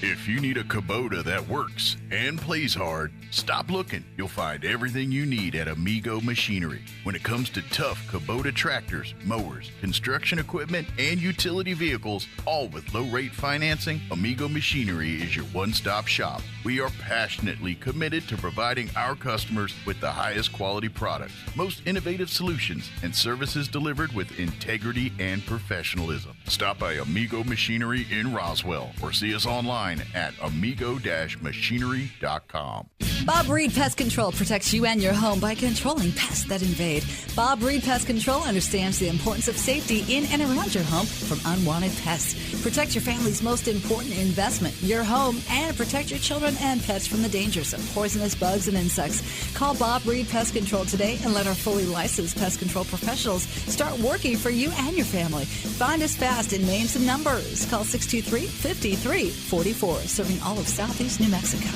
If you need a Kubota that works and plays hard, stop looking. You'll find everything you need at Amigo Machinery. When it comes to tough Kubota tractors, mowers, construction equipment, and utility vehicles, all with low-rate financing, Amigo Machinery is your one-stop shop. We are passionately committed to providing our customers with the highest quality products, most innovative solutions, and services delivered with integrity and professionalism. Stop by Amigo Machinery in Roswell or see us online at amigo-machinery.com. Bob Reed Pest Control protects you and your home by controlling pests that invade. Bob Reed Pest Control understands the importance of safety in and around your home from unwanted pests. Protect your family's most important investment, your home, and protect your children and pets from the dangers of poisonous bugs and insects. Call Bob Reed Pest Control today and let our fully licensed pest control professionals start working for you and your family. Find us fast in names and numbers. Call 623-5344, serving all of Southeast New Mexico.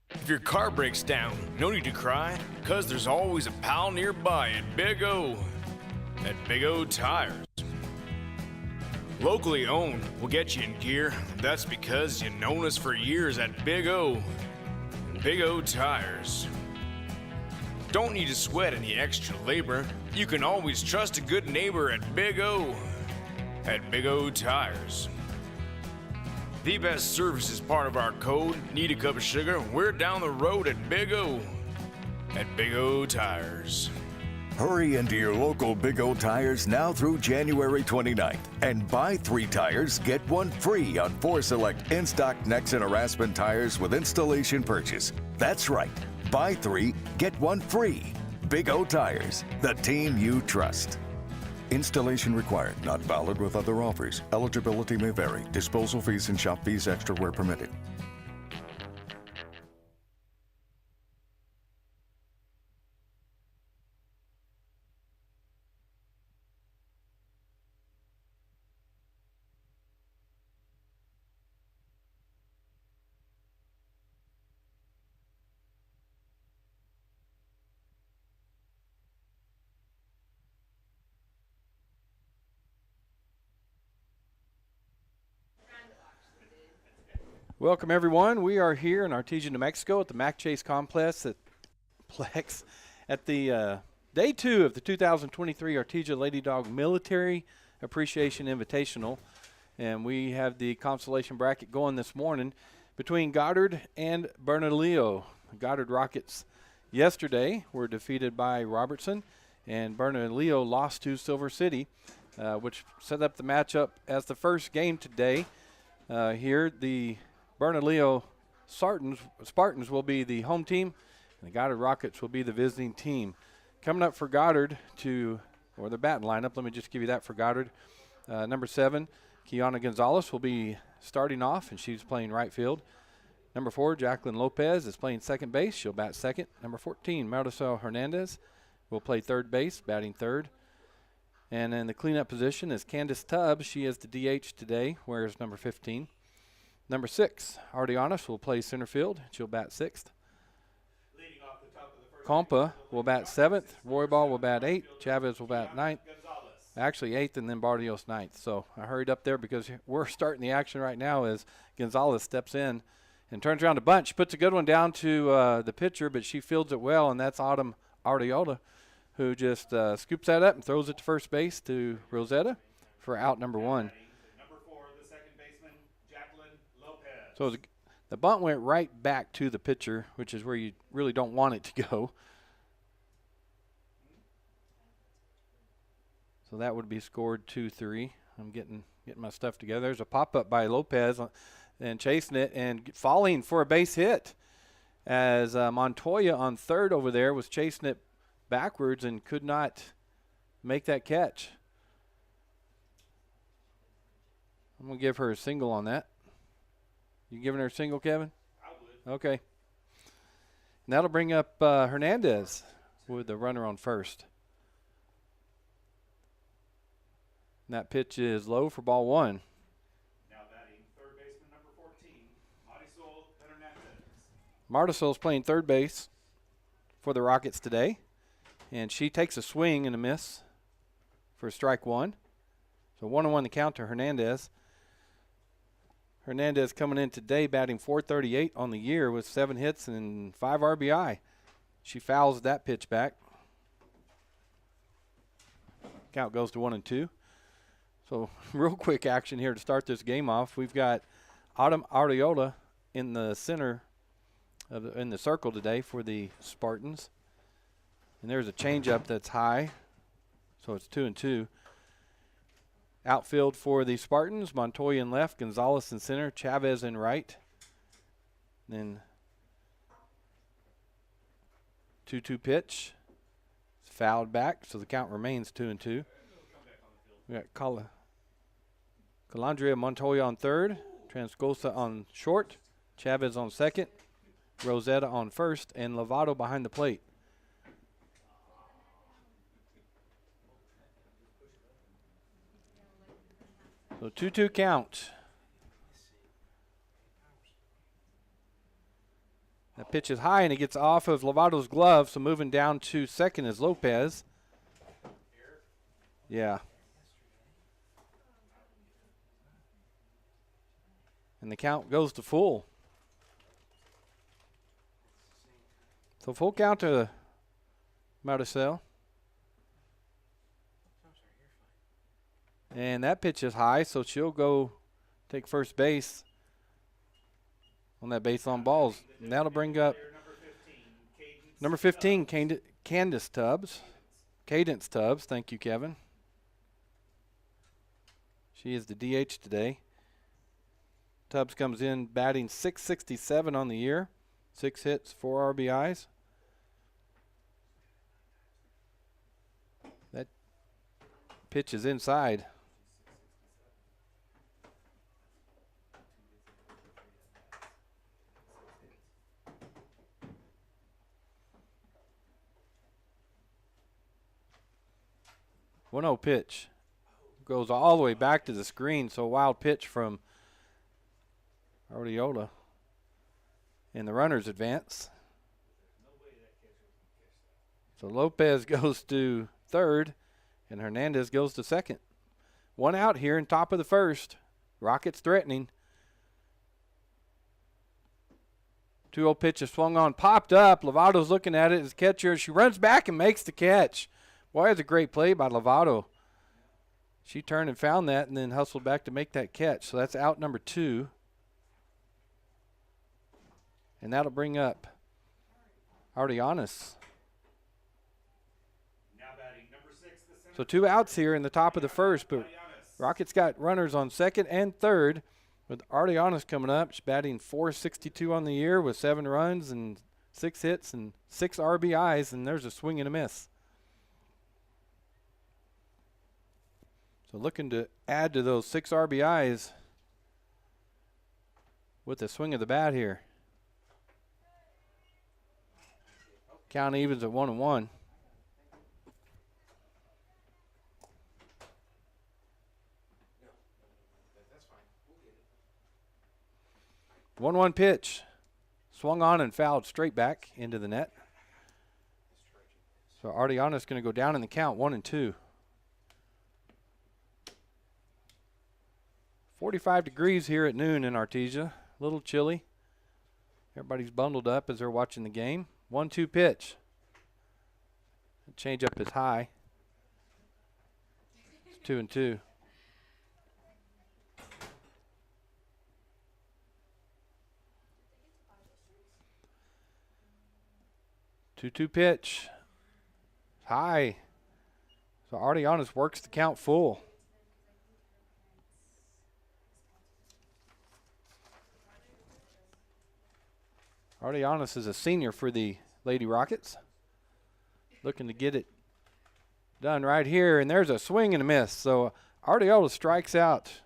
If your car breaks down, no need to cry, because there's always a pal nearby at Big O. At Big O Tires. Locally owned will get you in gear. That's because you've known us for years at Big O. Big O Tires. Don't need to sweat any extra labor. You can always trust a good neighbor at Big O. At Big O Tires. The best service is part of our code. Need a cup of sugar? We're down the road at Big O. At Big O Tires. Hurry into your local Big O Tires now through January 29th and buy 3 tires, get 1 free on 4 select in-stock Nexen or Aspen tires with installation purchase. That's right. Buy 3, get 1 free. Big O Tires, the team you trust. Installation required, not valid with other offers. Eligibility may vary. Disposal fees and shop fees extra where permitted. Welcome, everyone. We are here in Artesia, New Mexico at the Mac Chase Complex at the day 2 of the 2023 Artesia Lady Dog Military Appreciation Invitational. And we have the consolation bracket going this morning between Goddard and Bernalillo. Goddard Rockets yesterday were defeated by Robertson, and Bernalillo lost to Silver City, which set up the matchup as the first game today. Here, the Bernalillo Spartans will be the home team, and the Goddard Rockets will be the visiting team. Coming up for Goddard or the batting lineup, let me just give you that for Goddard. Number 7, Kiana Gonzalez will be starting off, and she's playing right field. Number 4, Jacqueline Lopez is playing second base. She'll bat second. Number 14, Marisol Hernandez will play third base, batting third. And in the cleanup position is Candace Tubbs. She is the DH today, wears number 15. Number 6, Ardianos will play center field. She'll bat 6th. Leading off the top of the first Compa will bat 7th. Roybal will bat 8th. Chavez will bat 9th. Actually 8th, and then Barrios 9th. So I hurried up there because we're starting the action right now as Gonzalez steps in and turns around to bunt. She puts a good one down to the pitcher, but she fields it well, and that's Autumn Ardiola, who just scoops that up and throws it to first base to Rosetta for out number 1. So the bunt went right back to the pitcher, which is where you really don't want it to go. So that would be scored 2-3. I'm getting my stuff together. There's a pop-up by Lopez and chasing it and falling for a base hit as Montoya on third over there was chasing it backwards and could not make that catch. I'm going to give her a single on that. You giving her a single, Kevin? I would. Okay. And that'll bring up Hernandez with the runner on first. And that pitch is low for ball 1. Now batting third baseman number 14, Marisol Hernandez. Martisol's playing third base for the Rockets today. And she takes a swing and a miss for strike 1. So 1-1 the count to Hernandez. Hernandez coming in today batting .438 on the year with 7 hits and 5 RBI. She fouls that pitch back. Count goes to 1-2. So real quick action here to start this game off. We've got Autumn Arteola in the center, in the circle today for the Spartans. And there's a changeup that's high, so it's 2-2. Outfield for the Spartans, Montoya in left, Gonzalez in center, Chavez in right. Then 2-2 pitch. It's fouled back, so the count remains 2-2. We got Calandria Montoya on third, Transcosa on short, Chavez on second, Rosetta on first, and Lovato behind the plate. So 2-2 count. That pitch is high, and it gets off of Lovato's glove, so moving down to second is Lopez. Yeah. And the count goes to full. So full count to Maricel. And that pitch is high, so she'll go take first base on that base on balls. And that'll bring up number 15, Cadence Tubbs. Thank you, Kevin. She is the DH today. Tubbs comes in batting .667 on the year. 6 hits, 4 RBIs. That pitch is inside. .1-0 pitch. Goes all the way back to the screen, so a wild pitch from Arteola. And the runners advance. So Lopez goes to third, and Hernandez goes to second. 1 out here in top of the first. Rockets threatening. 2-0 pitch is swung on, popped up. Lovato's looking at it as catcher. She runs back and makes the catch. Boy, that's a great play by Lovato. She turned and found that and then hustled back to make that catch. So that's out number 2. And that'll bring up Arteanis. So 2 outs here in the top of the first, but Rockets got runners on second and third with Arteanis coming up. She's batting .462 on the year with 7 runs and 6 hits and 6 RBIs, and there's a swing and a miss. So looking to add to those 6 RBIs with the swing of the bat here. Count evens at 1-1. 1-1 pitch. Swung on and fouled straight back into the net. So Arteanis going to go down in the count, 1-2. 45 degrees here at noon in Artesia. A little chilly. Everybody's bundled up as they're watching the game. 1-2 pitch. The changeup is high. It's 2-2. Two-two pitch. High. So Arteanis works the count full. Arteanis is a senior for the Lady Rockets. Looking to get it done right here, and there's a swing and a miss. So Arteola strikes out.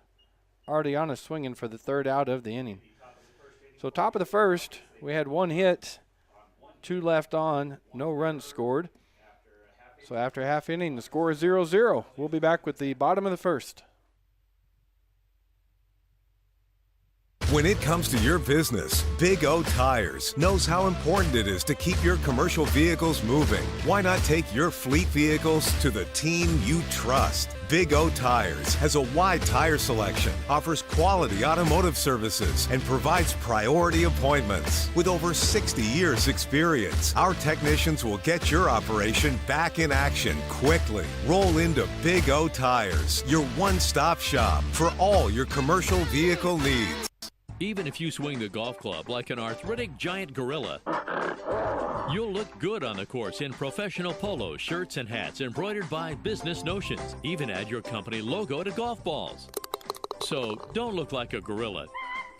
Arteanis swinging for the 3rd out of the inning. So top of the first, we had 1 hit, 2 left on, no runs scored. So after half inning, the score is 0-0. We'll be back with the bottom of the first. When it comes to your business, Big O Tires knows how important it is to keep your commercial vehicles moving. Why not take your fleet vehicles to the team you trust? Big O Tires has a wide tire selection, offers quality automotive services, and provides priority appointments. With over 60 years experience, our technicians will get your operation back in action quickly. Roll into Big O Tires, your one-stop shop for all your commercial vehicle needs. Even if you swing the golf club like an arthritic giant gorilla, you'll look good on the course in professional polos, shirts, and hats embroidered by Business Notions. Even add your company logo to golf balls. So don't look like a gorilla.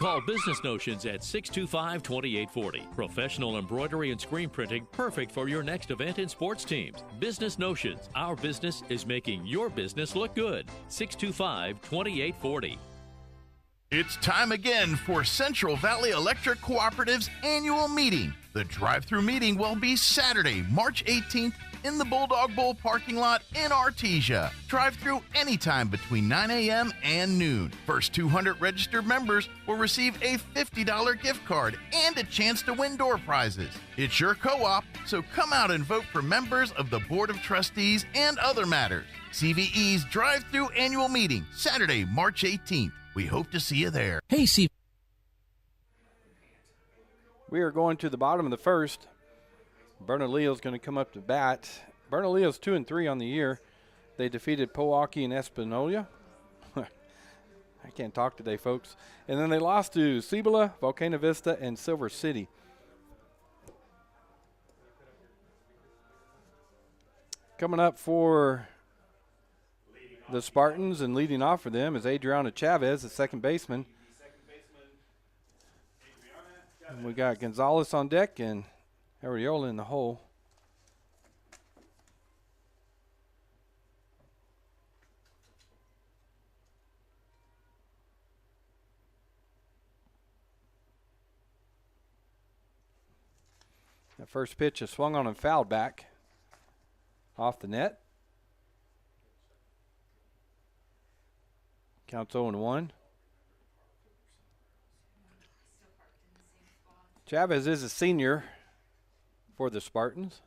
Call Business Notions at 625-2840. Professional embroidery and screen printing perfect for your next event and sports teams. Business Notions. Our business is making your business look good. 625-2840. It's time again for Central Valley Electric Cooperative's annual meeting. The drive-through meeting will be Saturday, March 18th in the Bulldog Bowl parking lot in Artesia. Drive-through anytime between 9 a.m. and noon. First 200 registered members will receive a $50 gift card and a chance to win door prizes. It's your co-op, so come out and vote for members of the Board of Trustees and other matters. CVE's drive-through annual meeting, Saturday, March 18th. We hope to see you there. Hey, Steve. We are going to the bottom of the first. Bernalillo is going to come up to bat. Bernalillo's 2-3 on the year. They defeated Pewaukee and Espanola. I can't talk today, folks. And then they lost to Cibola, Volcano Vista, and Silver City. Coming up for the Spartans and leading off for them is Adriana Chavez, the second baseman. And we got Gonzalez on deck and Ariola in the hole. That first pitch is swung on and fouled back off the net. Counts 0-1. Chavez is a senior for the Spartans.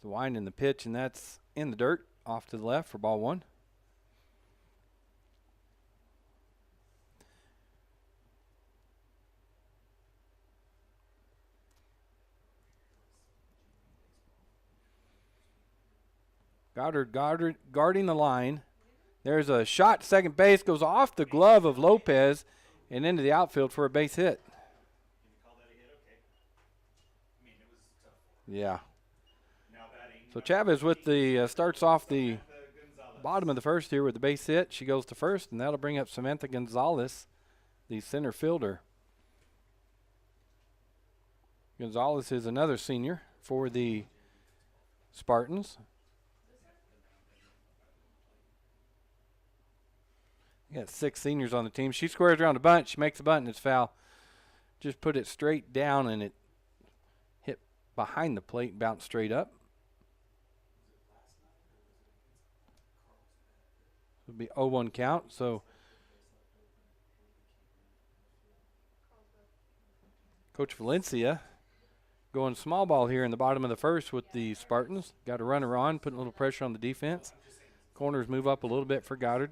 The wind in the pitch, and that's in the dirt off to the left for ball one. Goddard guarding the line. There's a shot, second base, goes off the glove of Lopez and into the outfield for a base hit. Yeah. So Chavez with the starts off the bottom of the first here with the base hit. She goes to first, and that'll bring up Samantha Gonzalez, the center fielder. Gonzalez is another senior for the Spartans. You got 6 seniors on the team. She squares around a bunt. She makes a bunt, and it's foul. Just put it straight down, and it hit behind the plate and bounced straight up. It'll be 0-1 count. So Coach Valencia going small ball here in the bottom of the first with the Spartans. Got a runner on, putting a little pressure on the defense. Corners move up a little bit for Goddard.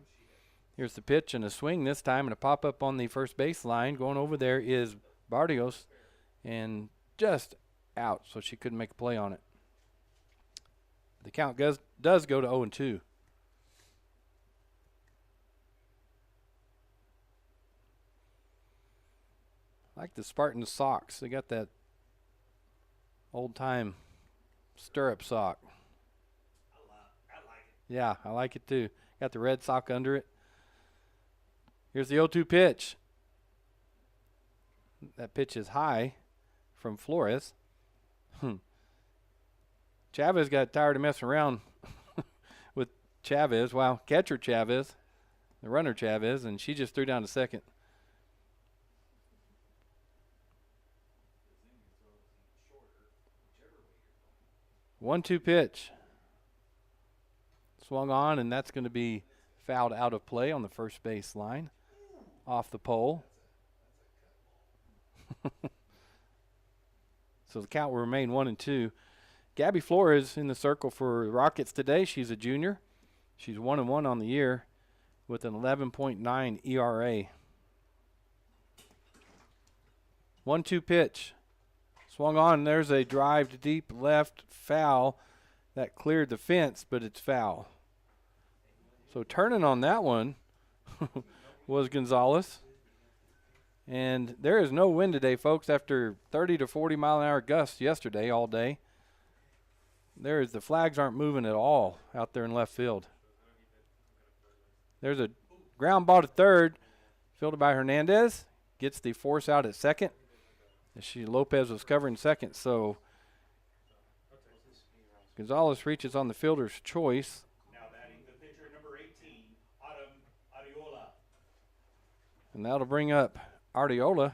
Here's the pitch and a swing this time, and a pop-up on the first base line. Going over there is Barrios, and just out, so she couldn't make a play on it. The count does go to 0-2. I like the Spartan socks. They got that old-time stirrup sock. I like it. Yeah, I like it too. Got the red sock under it. Here's the 0-2 pitch. That pitch is high from Flores. Chavez got tired of messing around with Chavez. Wow, catcher Chavez, the runner Chavez, and she just threw down to second. 1-2 pitch. swung on, and that's going to be fouled out of play on the first base line, off the pole. So the count will remain 1-2. Gabby Flores in the circle for the Rockets today. She's a junior. She's 1-1 on the year with an 11.9 ERA. 1-2 pitch. Swung on. There's a drive to deep left, foul. That cleared the fence, but it's foul. So turning on that one was Gonzalez. And there is no wind today, folks, after 30 to 40 mile an hour gusts yesterday all day. The flags aren't moving at all out there in left field. There's a ground ball to third, fielded by Hernandez. Gets the force out at second. Lopez was covering second, so Gonzalez reaches on the fielder's choice. Now batting the pitcher, number 18, Artesia. And that'll bring up Artesia,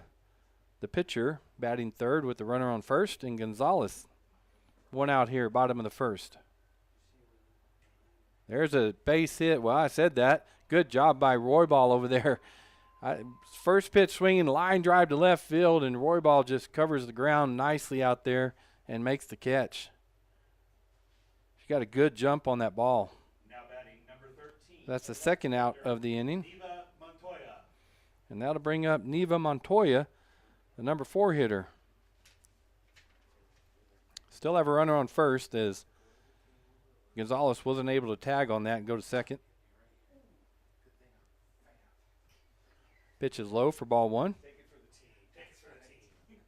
the pitcher, batting third with the runner on first, and Gonzalez. One out here, bottom of the first. There's a base hit. Well, I said that. Good job by Roybal over there. First pitch swinging, line drive to left field, and Roybal just covers the ground nicely out there and makes the catch. She got a good jump on that ball. Now batting number 13. That's the second out of the inning. Neva Montoya. And that'll bring up Neva Montoya, the number 4 hitter. Still have a runner on first as Gonzalez wasn't able to tag on that and go to second. Pitch is low for ball 1. Take it for the team. Take it for the team.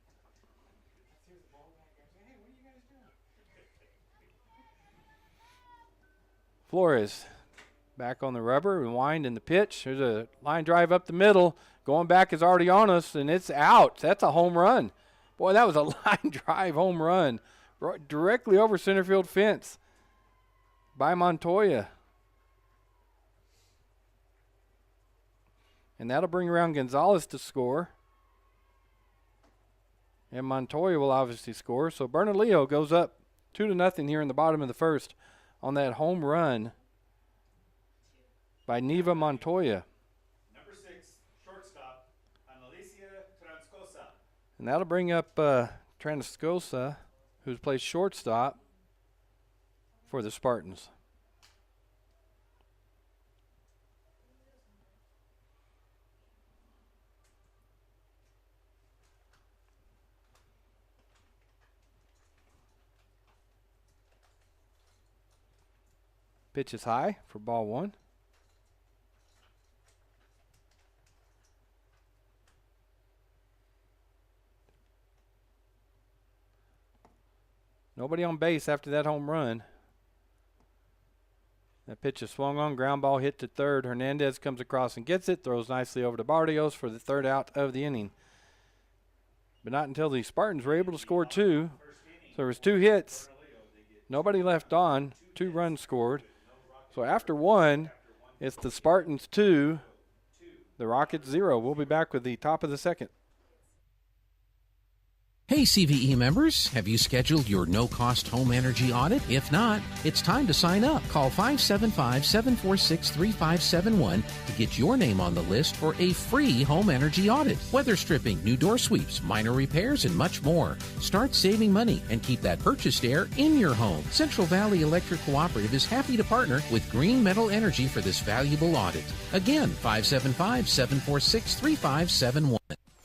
Flores back on the rubber and wind in the pitch. There's a line drive up the middle. Going back is already on us, and it's out. That's a home run. Boy, that was a line drive home run. Directly over center field fence by Montoya. And that'll bring around Gonzalez to score. And Montoya will obviously score. So Bernalillo goes up 2-0 here in the bottom of the first on that home run by Neva Montoya. Number 6, shortstop, Artesia. And that'll bring up Transcosa, who's played shortstop for the Spartans. Pitch is high for ball 1. Nobody on base after that home run. That pitch is swung on, ground ball hit to third. Hernandez comes across and gets it, throws nicely over to Barrios for the third out of the inning. But not until the Spartans were able to score 2. So there was 2 hits. Nobody left on, 2 runs scored. So after 1, it's the Spartans 2, the Rockets 0. We'll be back with the top of the second. Hey CVE members, have you scheduled your no-cost home energy audit? If not, it's time to sign up. Call 575-746-3571 to get your name on the list for a free home energy audit. Weather stripping, new door sweeps, minor repairs, and much more. Start saving money and keep that purchased air in your home. Central Valley Electric Cooperative is happy to partner with Green Metal Energy for this valuable audit. Again, 575-746-3571.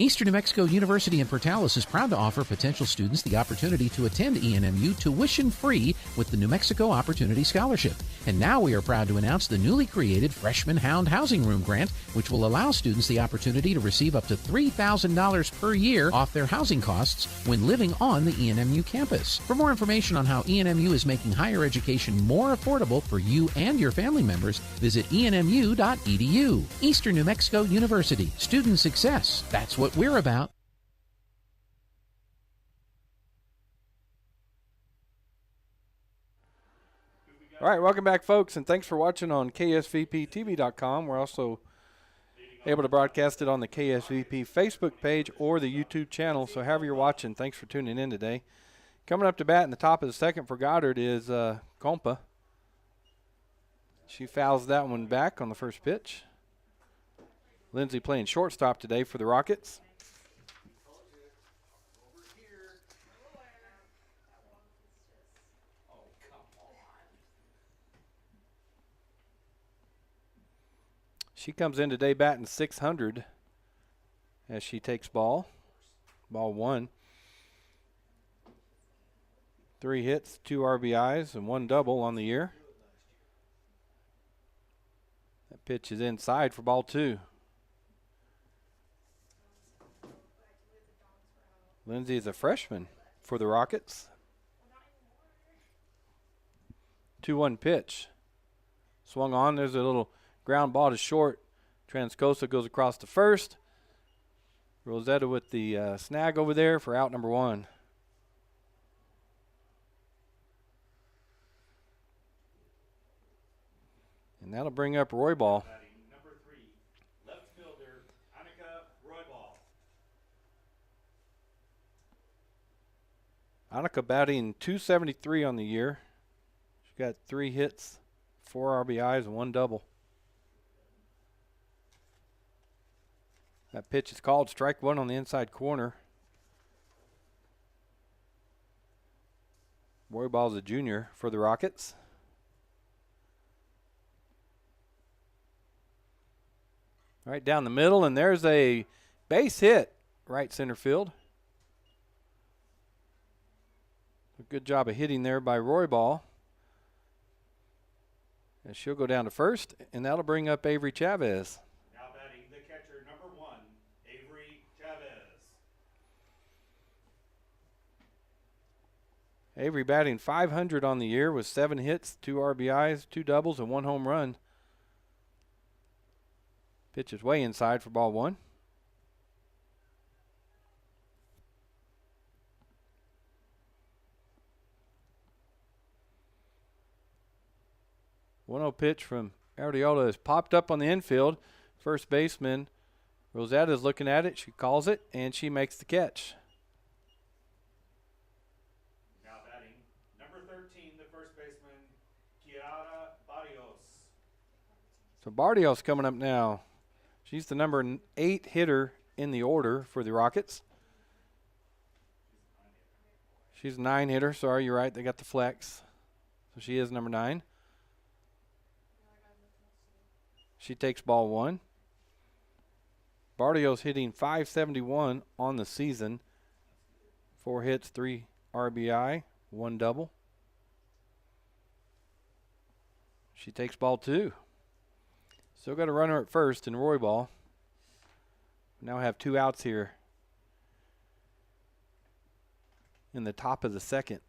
Eastern New Mexico University in Portales is proud to offer potential students the opportunity to attend ENMU tuition-free with the New Mexico Opportunity Scholarship. And now we are proud to announce the newly created Freshman Hound Housing Room Grant, which will allow students the opportunity to receive up to $3,000 per year off their housing costs when living on the ENMU campus. For more information on how ENMU is making higher education more affordable for you and your family members, visit enmu.edu. Eastern New Mexico University. Student success. That's what we're about. All right, welcome back, folks, and thanks for watching on KSVPTV.com. We're also able to broadcast it on the KSVP Facebook page or the YouTube channel, so however you're watching, thanks for tuning in today. Coming up to bat in the top of the second for Goddard is Compa. She fouls that one back on the first pitch. Lindsay playing shortstop today for the Rockets. She comes in today batting .600 as she takes ball. Ball 1. 3 hits, 2 RBIs, and 1 double on the year. That pitch is inside for ball 2. Lindsay is a freshman for the Rockets. 2-1 pitch. Swung on. There's a little ground ball to short. Transcosa goes across to first. Rosetta with the snag over there for out number 1. And that'll bring up Roybal. Number 3, left fielder, Annika Roybal. Annika batting .273 on the year. She's got 3 hits, 4 RBIs, and 1 double. That pitch is called strike 1 on the inside corner. Roybal's a junior for the Rockets. Right down the middle, and there's a base hit right center field. A good job of hitting there by Roybal. And she'll go down to first, and that'll bring up Avery Chavez. Now batting the catcher, number 1, Avery Chavez. Avery batting .500 on the year with 7 hits, 2 RBIs, 2 doubles, and 1 home run. Pitch is way inside for ball 1. One-0 pitch from Artesia is popped up on the infield. First baseman Rosetta is looking at it. She calls it, and she makes the catch. Now batting number 13, the first baseman, Kiara Barrios. So Barrios coming up now. She's the number 8 hitter in the order for the Rockets. She's a 9 hitter. Sorry, you're right. They got the flex. So she is number 9. She takes ball 1. Barrios hitting .571 on the season. 4 hits, 3 RBI, 1 double. She takes ball 2. Still got a runner at first in Roybal. Now have 2 outs here in the top of the second.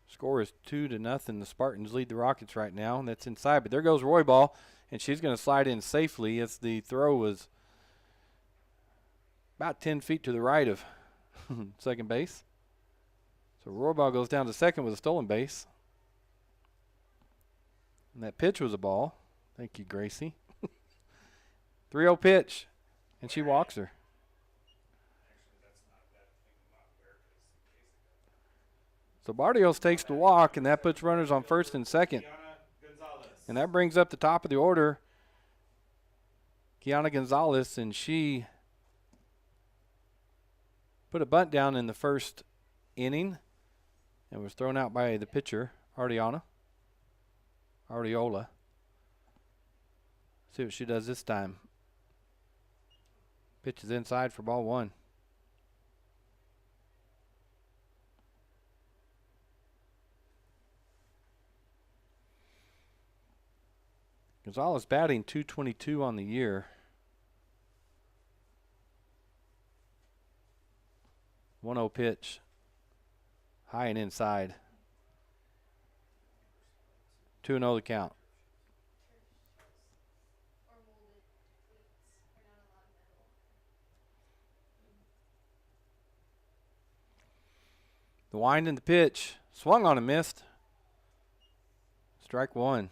Score is 2-0. The Spartans lead the Rockets right now, and that's inside. But there goes Roybal, and she's going to slide in safely as the throw was about 10 feet to the right of second base. So Roybal goes down to second with a stolen base. And that pitch was a ball. Thank you, Gracie. 3-0 pitch, and she walks her. So Barrios takes the walk, and that puts runners on first and second. And that brings up the top of the order, Kiana Gonzalez, and she put a bunt down in the first inning and was thrown out by the pitcher, Artesia. See what she does this time. Pitch is inside for ball 1. Gonzalez batting .222 on the year. 1-0 pitch. High and inside. 2-0 the count. The wind in the pitch. Swung on and missed. Strike 1.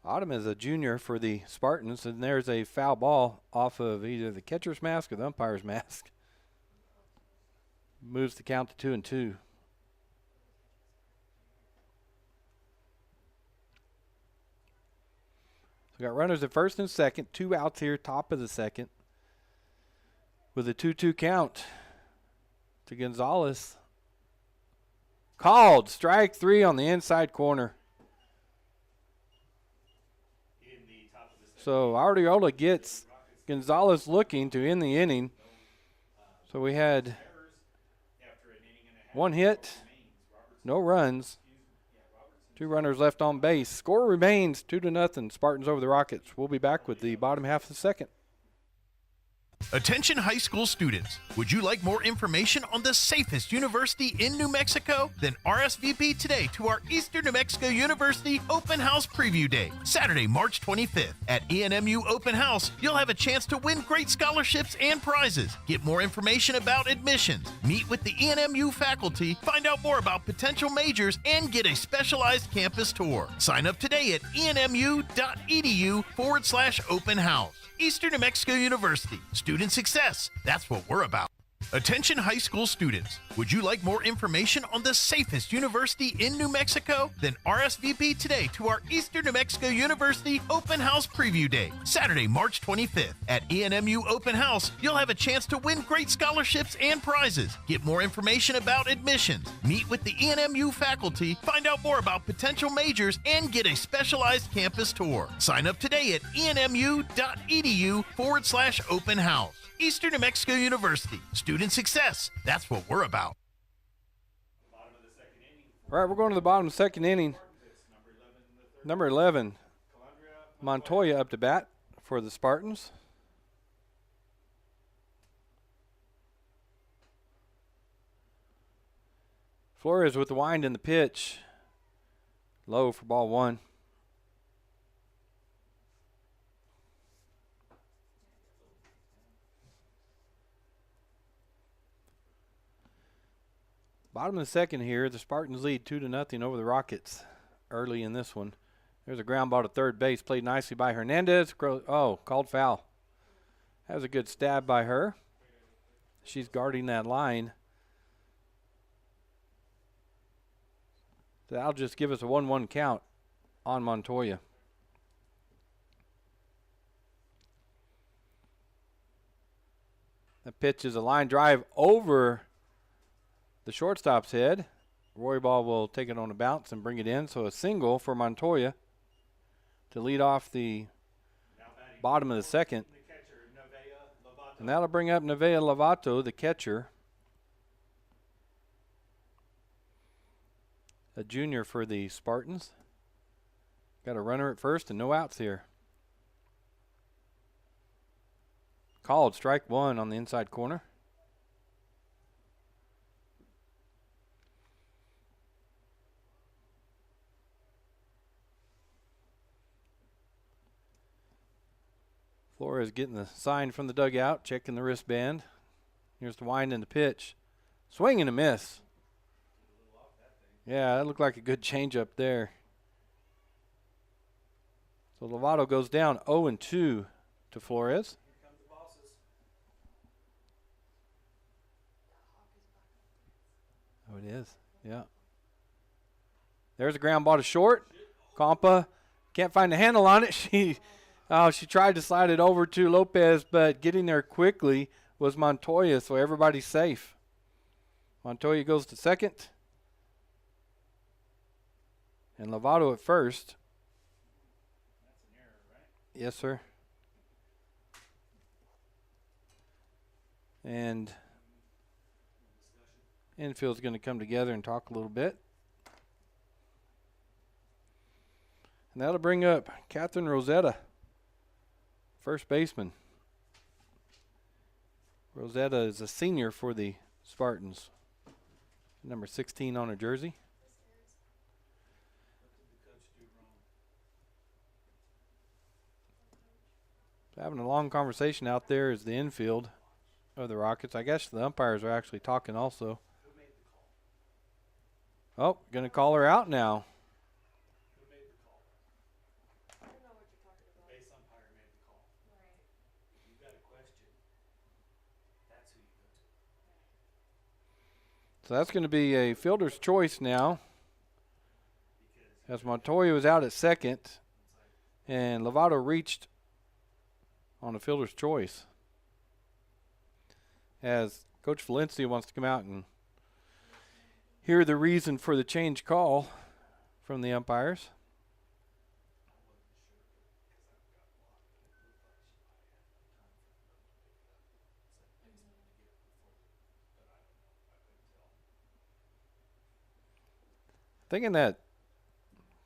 Autumn is a junior for the Spartans, and there's a foul ball off of either the catcher's mask or the umpire's mask. Moves the count to 2-2. We got runners at first and second, 2 outs here, top of the second. With a 2-2 count to Gonzalez. Called, strike 3 on the inside corner. So Artesia gets Gonzalez looking to end the inning. So we had 1 hit, no runs, 2 runners left on base. Score remains 2-0. Spartans over the Rockets. We'll be back with the bottom half of the second. Attention high school students, would you like more information on the safest university in New Mexico? Then RSVP today to our Eastern New Mexico University Open House Preview Day, Saturday, March 25th. At ENMU Open House, you'll have a chance to win great scholarships and prizes. Get more information about admissions, meet with the ENMU faculty, find out more about potential majors, and get a specialized campus tour. Sign up today at enmu.edu/open house. Eastern New Mexico University. Student success. That's what we're about. Attention high school students, would you like more information on the safest university in New Mexico? Then RSVP today to our Eastern New Mexico University Open House Preview Day, Saturday, March 25th. At ENMU Open House, you'll have a chance to win great scholarships and prizes. Get more information about admissions, meet with the ENMU faculty, find out more about potential majors, and get a specialized campus tour. Sign up today at enmu.edu/open house. Eastern New Mexico University. Student success. That's what we're about. All right, we're going to the bottom of the second inning. Number 11, Montoya up to bat for the Spartans. Flores with the wind in the pitch. Low for ball 1. Bottom of the second here, the Spartans lead 2-0 over the Rockets early in this one. There's a ground ball to third base, played nicely by Hernandez. Oh, called foul. That was a good stab by her. She's guarding that line. So that'll just give us a 1-1 count on Montoya. The pitch is a line drive over the shortstop's head. Roy Ball will take it on a bounce and bring it in. So a single for Montoya to lead off the bottom of the second. And that'll bring up Nevaeh Lovato, the catcher. A junior for the Spartans. Got a runner at first and no outs here. Called strike 1 on the inside corner. Flores getting the sign from the dugout, checking the wristband. Here's the wind and the pitch. Swing and a miss. Yeah, that looked like a good changeup there. So Lovato goes down 0-2 to Flores. Oh, it is. Yeah. There's a ground ball to short. Compa can't find the handle on it. She tried to slide it over to Lopez, but getting there quickly was Montoya, so everybody's safe. Montoya goes to second. And Lovato at first. That's an error, right? Yes, sir. And infield's going to come together and talk a little bit. And that'll bring up Catherine Rosetta, first baseman. Rosetta is a senior for the Spartans. Number 16 on her jersey. Having a long conversation out there is the infield of the Rockets. I guess the umpires are actually talking also. Oh, going to call her out now. So that's going to be a fielder's choice now, as Montoya was out at second, and Lovato reached on a fielder's choice, as Coach Valencia wants to come out and hear the reason for the change call from the umpires. Thinking that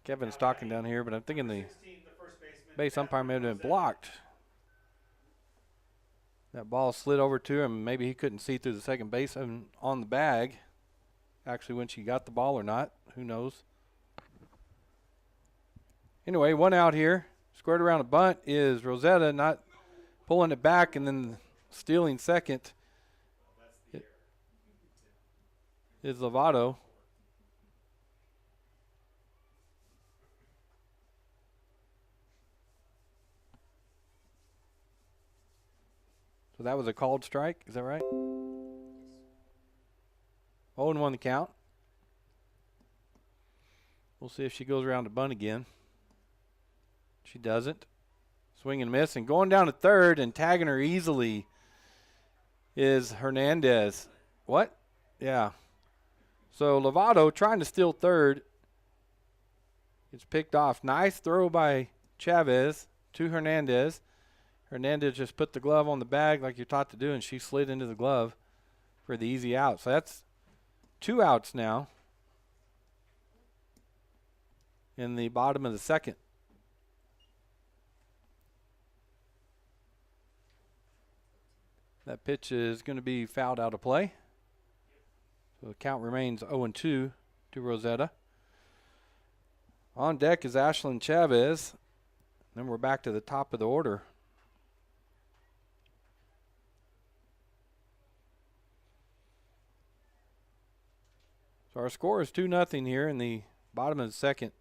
Kevin's talking down here, but I'm thinking the base umpire may have been blocked. That ball slid over to him. Maybe he couldn't see through the second base and on the bag, actually, when she got the ball or not. Who knows? Anyway, one out here. Squared around a bunt is Rosetta, not pulling it back and then stealing second is Lovato. So that was a called strike, is that right? 0-1 the count. We'll see if she goes around to bunt again. She doesn't. Swing and miss, and going down to third and tagging her easily is Hernandez. What? Yeah. So Lovato trying to steal third. It's picked off. Nice throw by Chavez to Hernandez. Hernandez just put the glove on the bag like you're taught to do, and she slid into the glove for the easy out. So that's 2 outs now in the bottom of the second. That pitch is going to be fouled out of play. So the count remains 0-2 to Rosetta. On deck is Ashlyn Chavez. Then we're back to the top of the order. So our score is 2-0 here in the bottom of the second.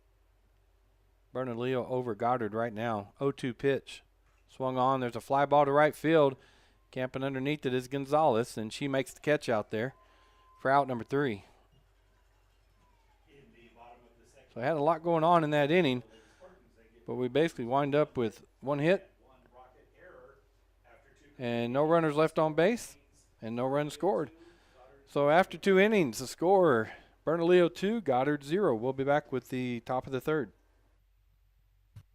Bernalillo over Goddard right now. 0-2 pitch. Swung on. There's a fly ball to right field. Camping underneath it is Gonzalez, and she makes the catch out there for out number 3. So I had a lot going on in that inning, but we basically wind up with 1 hit and no runners left on base and no runs scored. So after 2 innings, the score, Bernalillo 2, Goddard 0. We'll be back with the top of the third.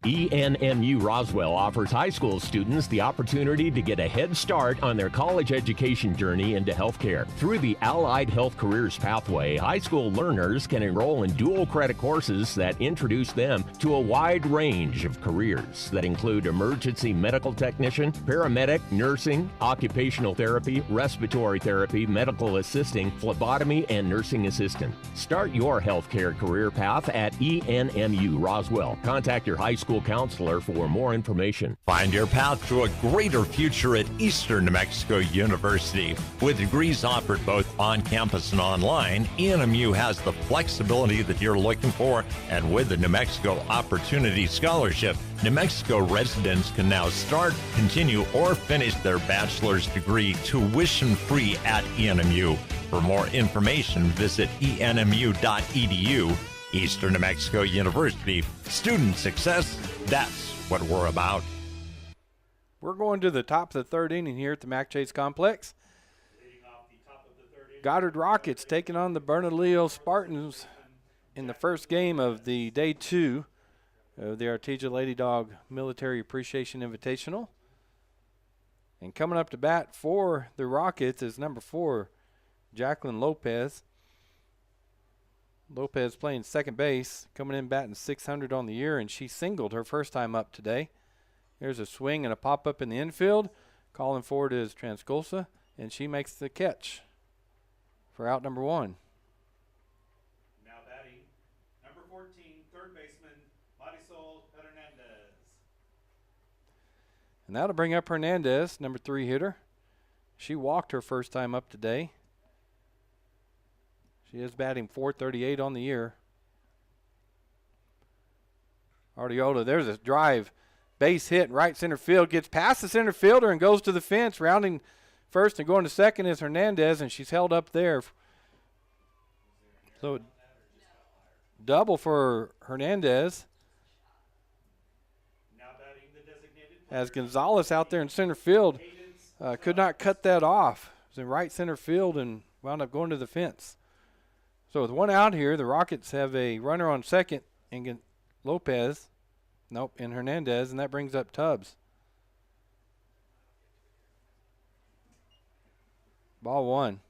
ENMU Roswell offers high school students the opportunity to get a head start on their college education journey into healthcare. Through the Allied Health Careers Pathway, high school learners can enroll in dual credit courses that introduce them to a wide range of careers that include emergency medical technician, paramedic, nursing, occupational therapy, respiratory therapy, medical assisting, phlebotomy, and nursing assistant. Start your healthcare career path at ENMU Roswell. Contact your high school counselor for more information. Find your path to a greater future at Eastern New Mexico University. With degrees offered both on campus and online, ENMU has the flexibility that you're looking for, and with the New Mexico Opportunity Scholarship, New Mexico residents can now start, continue, or finish their bachelor's degree tuition-free at ENMU. For more information, visit enmu.edu. Eastern New Mexico University, student success, that's what we're about. We're going to the top of the third inning here at the Mac Chase Complex. Goddard Rockets taking on the Bernalillo Spartans in the first game of the day 2 of the Artesia Lady Dog Military Appreciation Invitational. And coming up to bat for the Rockets is number 4, Jacqueline Lopez. Lopez playing second base, coming in batting .600 on the year, and she singled her first time up today. There's a swing and a pop-up in the infield. Calling forward is Transcolsa, and she makes the catch for out number 1. Now batting, number 14, third baseman, Marisol Hernandez. And that'll bring up Hernandez, number 3 hitter. She walked her first time up today. She is batting .438 on the year. Arteola, there's a drive. Base hit, right center field. Gets past the center fielder and goes to the fence. Rounding first and going to second is Hernandez, and she's held up there So double for Hernandez. As Gonzalez out there in center field could not cut that off. It was in right center field and wound up going to the fence. So with one out here, the Rockets have a runner on second and Lopez. Nope, and Hernandez, and that brings up Tubbs. Ball one.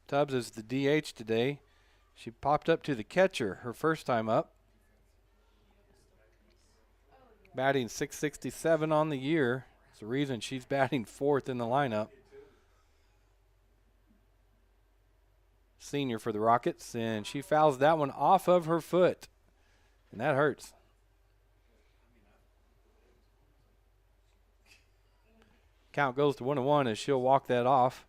Tubbs is the DH today. She popped up to the catcher her first time up. Batting .667 on the year. It's the reason she's batting fourth in the lineup. Senior for the Rockets, and she fouls that one off of her foot, and that hurts. Count goes to 1-1 as she'll walk that off.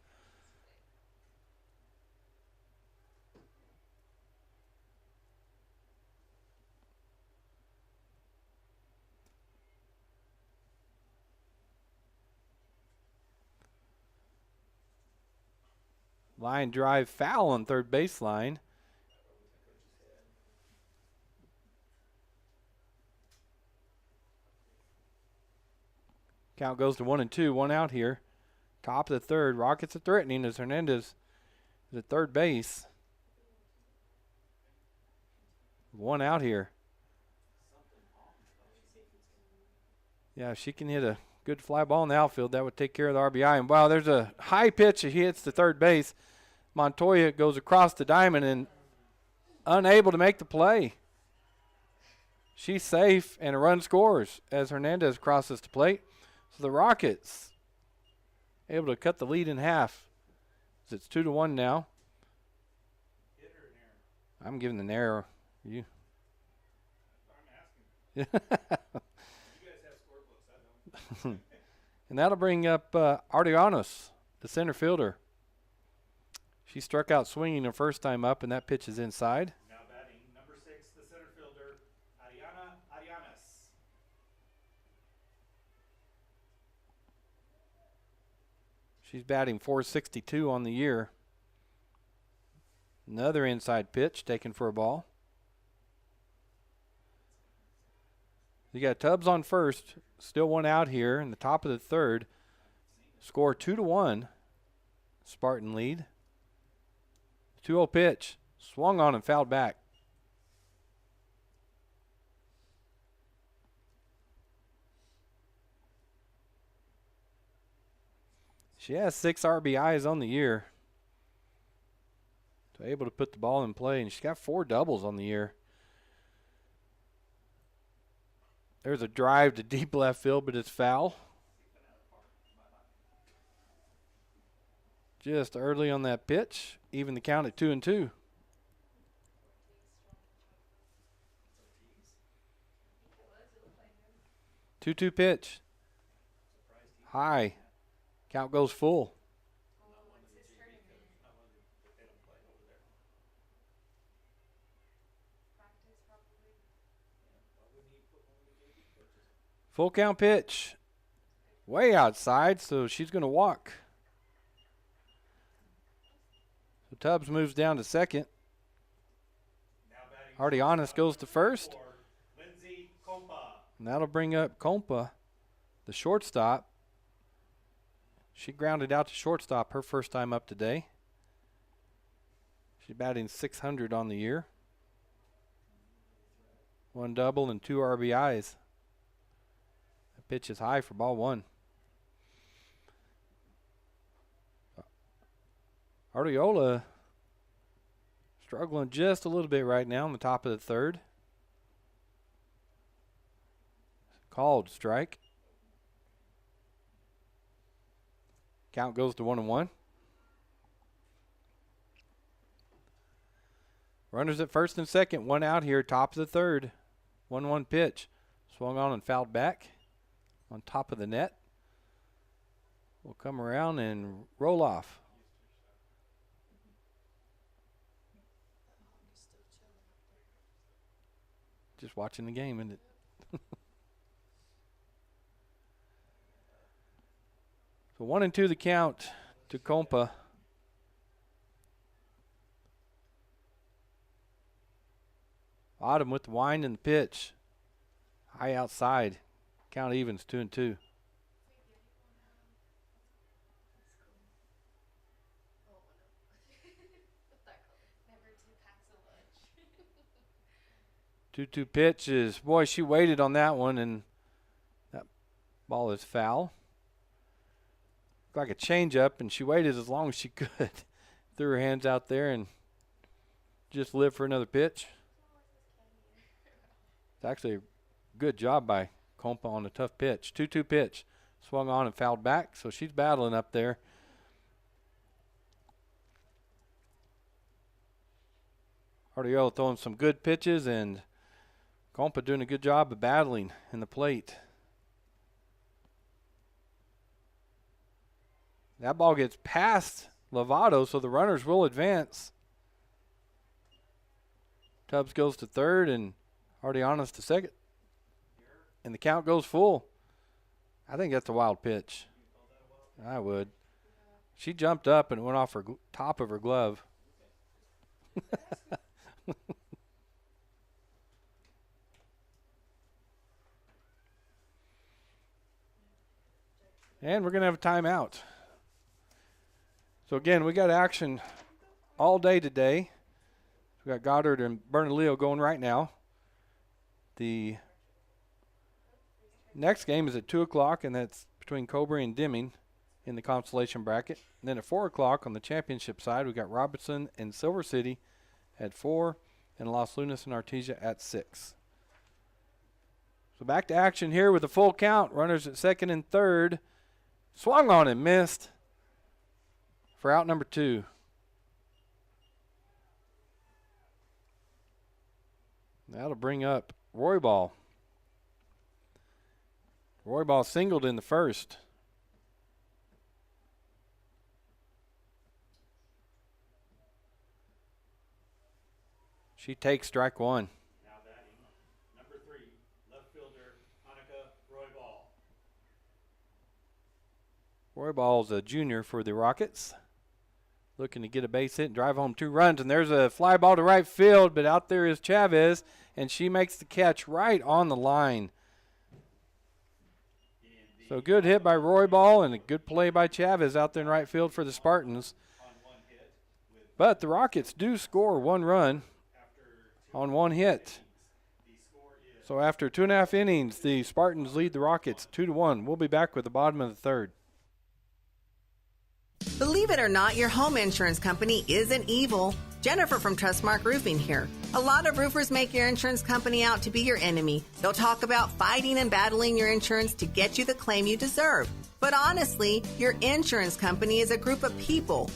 Line drive foul on third baseline. Count goes to 1-2, one out here. Top of the third. Rockets are threatening as Hernandez is at third base. One out here. Yeah, if she can hit a good fly ball in the outfield, that would take care of the RBI. And wow, there's a high pitch. He hits the third base. Montoya goes across the diamond and unable to make the play. She's safe, and a run scores as Hernandez crosses the plate. So the Rockets able to cut the lead in half. It's 2-1 now. I'm giving an error. You. I'm asking. You guys have scorebooks, I don't. And that'll bring up Artesia, the center fielder. She struck out swinging her first time up, and that pitch is inside. Now batting number 6, the center fielder, Arianes. She's batting .462 on the year. Another inside pitch taken for a ball. You got Tubbs on first, still one out here in the top of the third. Score 2-1. Spartan lead. 2-0 pitch. Swung on and fouled back. She has 6 RBIs on the year. So able to put the ball in play, and she's got 4 doubles on the year. There's a drive to deep left field, but it's foul. Just early on that pitch, even the count at 2-2. Two-two pitch. High. Count goes full. Full count pitch. Way outside, so she's going to walk. So Tubbs moves down to second. Artesia goes to first. And that'll bring up Compa, the shortstop. She grounded out to shortstop her first time up today. She's batting .600 on the year. 1 double and 2 RBIs. The pitch is high for ball 1. Artesia struggling just a little bit right now on the top of the third. Called strike. Count goes to 1-1. Runners at first and second. One out here, top of the third. 1-1 pitch. Swung on and fouled back on top of the net. We'll come around and roll off. Just watching the game, isn't it? So 1-2 the count to Compa. Autumn with the wind and the pitch. High outside. Count evens 2-2. Two pitches. Boy, she waited on that one, and that ball is foul. Looked like a changeup, and she waited as long as she could. Threw her hands out there and just lived for another pitch. It's actually a good job by Compa on a tough pitch. 2-2 pitch. Swung on and fouled back, so she's battling up there. Artesia throwing some good pitches, and Compa doing a good job of battling in the plate. That ball gets past Lovato, so the runners will advance. Tubbs goes to third, and Artesia's to second. And the count goes full. I think that's a wild pitch. I would. She jumped up and went off her top of her glove. And we're going to have a timeout. So, again, we got action all day today. We got Goddard and Bernalillo going right now. The next game is at 2 o'clock, and that's between Cobury and Deming in the consolation bracket. And then at 4 o'clock on the championship side, we got Robertson and Silver City at 4, and Los Lunas and Artesia at 6. So back to action here with a full count. Runners at second and third. Swung on and missed for out number 2. That'll bring up Roybal. Roybal singled in the first. She takes strike one. Now batting, number 3, left fielder, Hanukkah Roybal. Roybal's a junior for the Rockets. Looking to get a base hit and drive home 2 runs. And there's a fly ball to right field, but out there is Chavez, and she makes the catch right on the line. So good hit by Roybal and a good play by Chavez out there in right field for the Spartans. But the Rockets do score 1 run on 1 hit. So after 2.5 innings, the Spartans lead the Rockets 2-1. We'll be back with the bottom of the third. Believe it or not, your home insurance company isn't evil. Jennifer from Trustmark Roofing here. A lot of roofers make your insurance company out to be your enemy. They'll talk about fighting and battling your insurance to get you the claim you deserve. But honestly, your insurance company is a group of people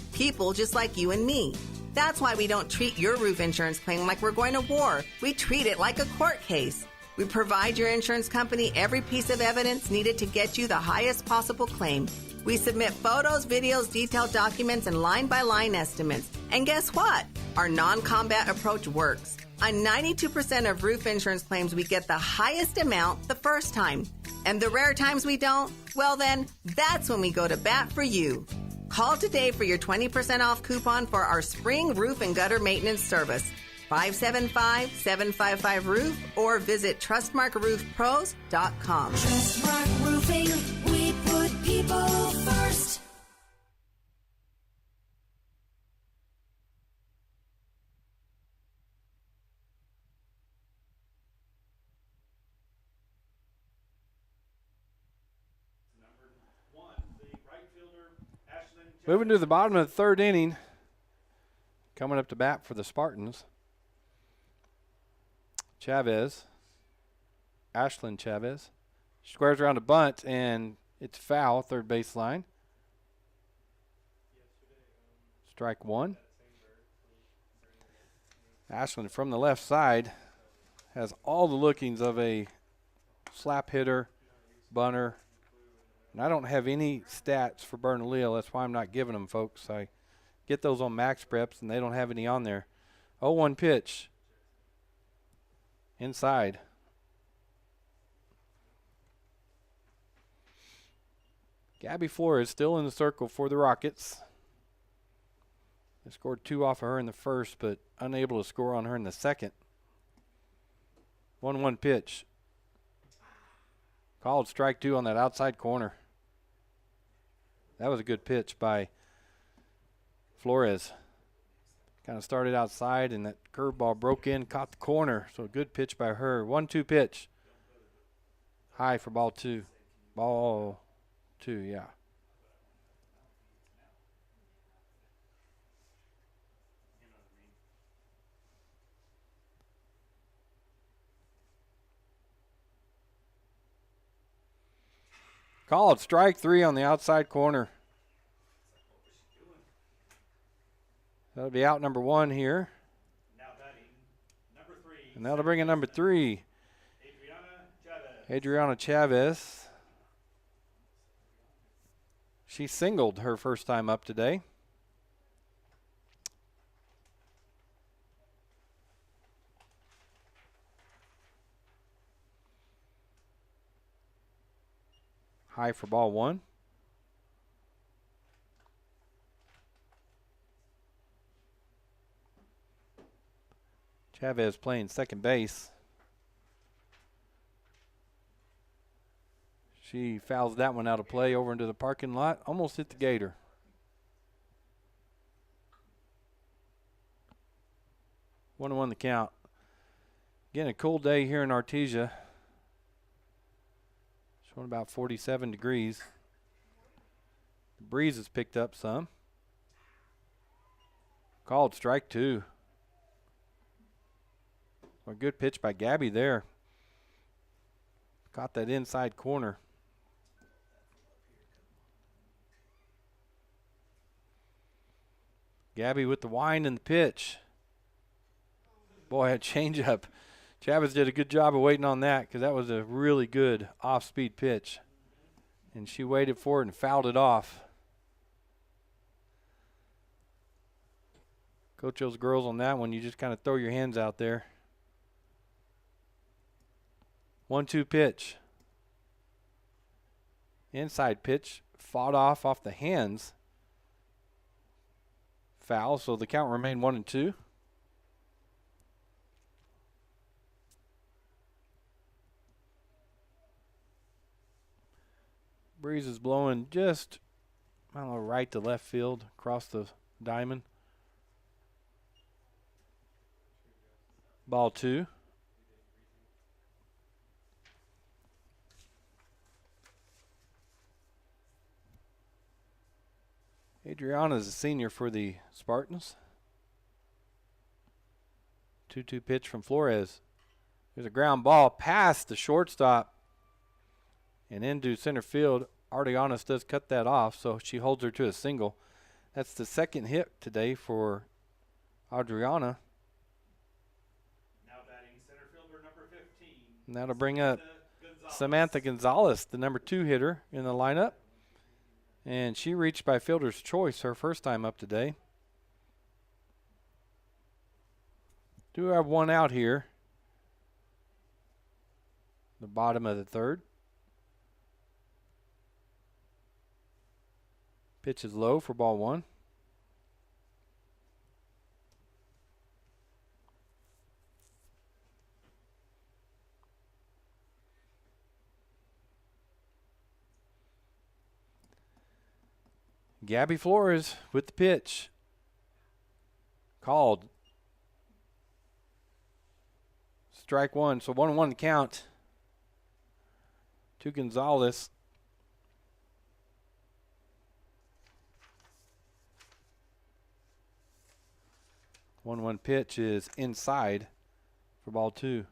just like you and me. That's why we don't treat your roof insurance claim like we're going to war. We treat it like a court case. We provide your insurance company every piece of evidence needed to get you the highest possible claim. We submit photos, videos, detailed documents, and line-by-line estimates. And guess what? Our non-combat approach works. On 92% of roof insurance claims, we get the highest amount the first time. And the rare times we don't, well then, that's when we go to bat for you. Call today for your 20% off coupon for our spring roof and gutter maintenance service. 575-755-ROOF or visit TrustmarkRoofPros.com. Trustmark Roofing, we put people first. Moving to the bottom of the third inning. Coming up to bat for the Spartans. Chavez. Ashlyn Chavez. Squares around a bunt, and it's foul, third baseline. Strike one. Ashlyn from the left side has all the lookings of a slap hitter, bunter. And I don't have any stats for Bernalillo. That's why I'm not giving them, folks. I get those on Max Preps, and they don't have any on there. 0-1 pitch. Inside. Gabby Flores still in the circle for the Rockets. They scored 2 off of her in the first, but unable to score on her in the second. 1-1 pitch. Called strike 2 on that outside corner. That was a good pitch by Flores. Kind of started outside, and that curveball broke in, caught the corner. So a good pitch by her. 1-2 pitch. High for ball 2. Ball 2, yeah. Called strike 3 on the outside corner. That'll be out number 1 here. Now batting, number 3. And that'll bring in number 3. Adriana Chavez. She singled her first time up today. High for ball 1. Chavez playing second base. She fouls that one out of play over into the parking lot. Almost hit the gator. One to one the count. Again, a cool day here in Artesia. Showing about 47 degrees. The breeze has picked up some. Called strike 2. A good pitch by Gabby there. Caught that inside corner. Gabby with the wind and the pitch. Boy, a changeup. Chavez did a good job of waiting on that because that was a really good off-speed pitch. And she waited for it and fouled it off. Coach those girls on that one, you just kind of throw your hands out there. 1-2 pitch. Inside pitch, fought off the hands. Foul, so the count remained 1-2. Breeze is blowing just, I don't know, right to left field across the diamond. Ball 2. Adriana is a senior for the Spartans. 2-2 pitch from Flores. There's a ground ball past the shortstop and into center field. Arteanas does cut that off, so she holds her to a single. That's the second hit today for Adriana. Now batting center fielder number 15. And that'll bring up Samantha Gonzalez, the number 2 hitter in the lineup. And she reached by fielder's choice her first time up today. Do have one out here. The bottom of the third. Pitch is low for ball 1. Gabby Flores with the pitch. Called. Strike 1, so 1-1 count to Gonzalez. One pitch is inside for ball 2.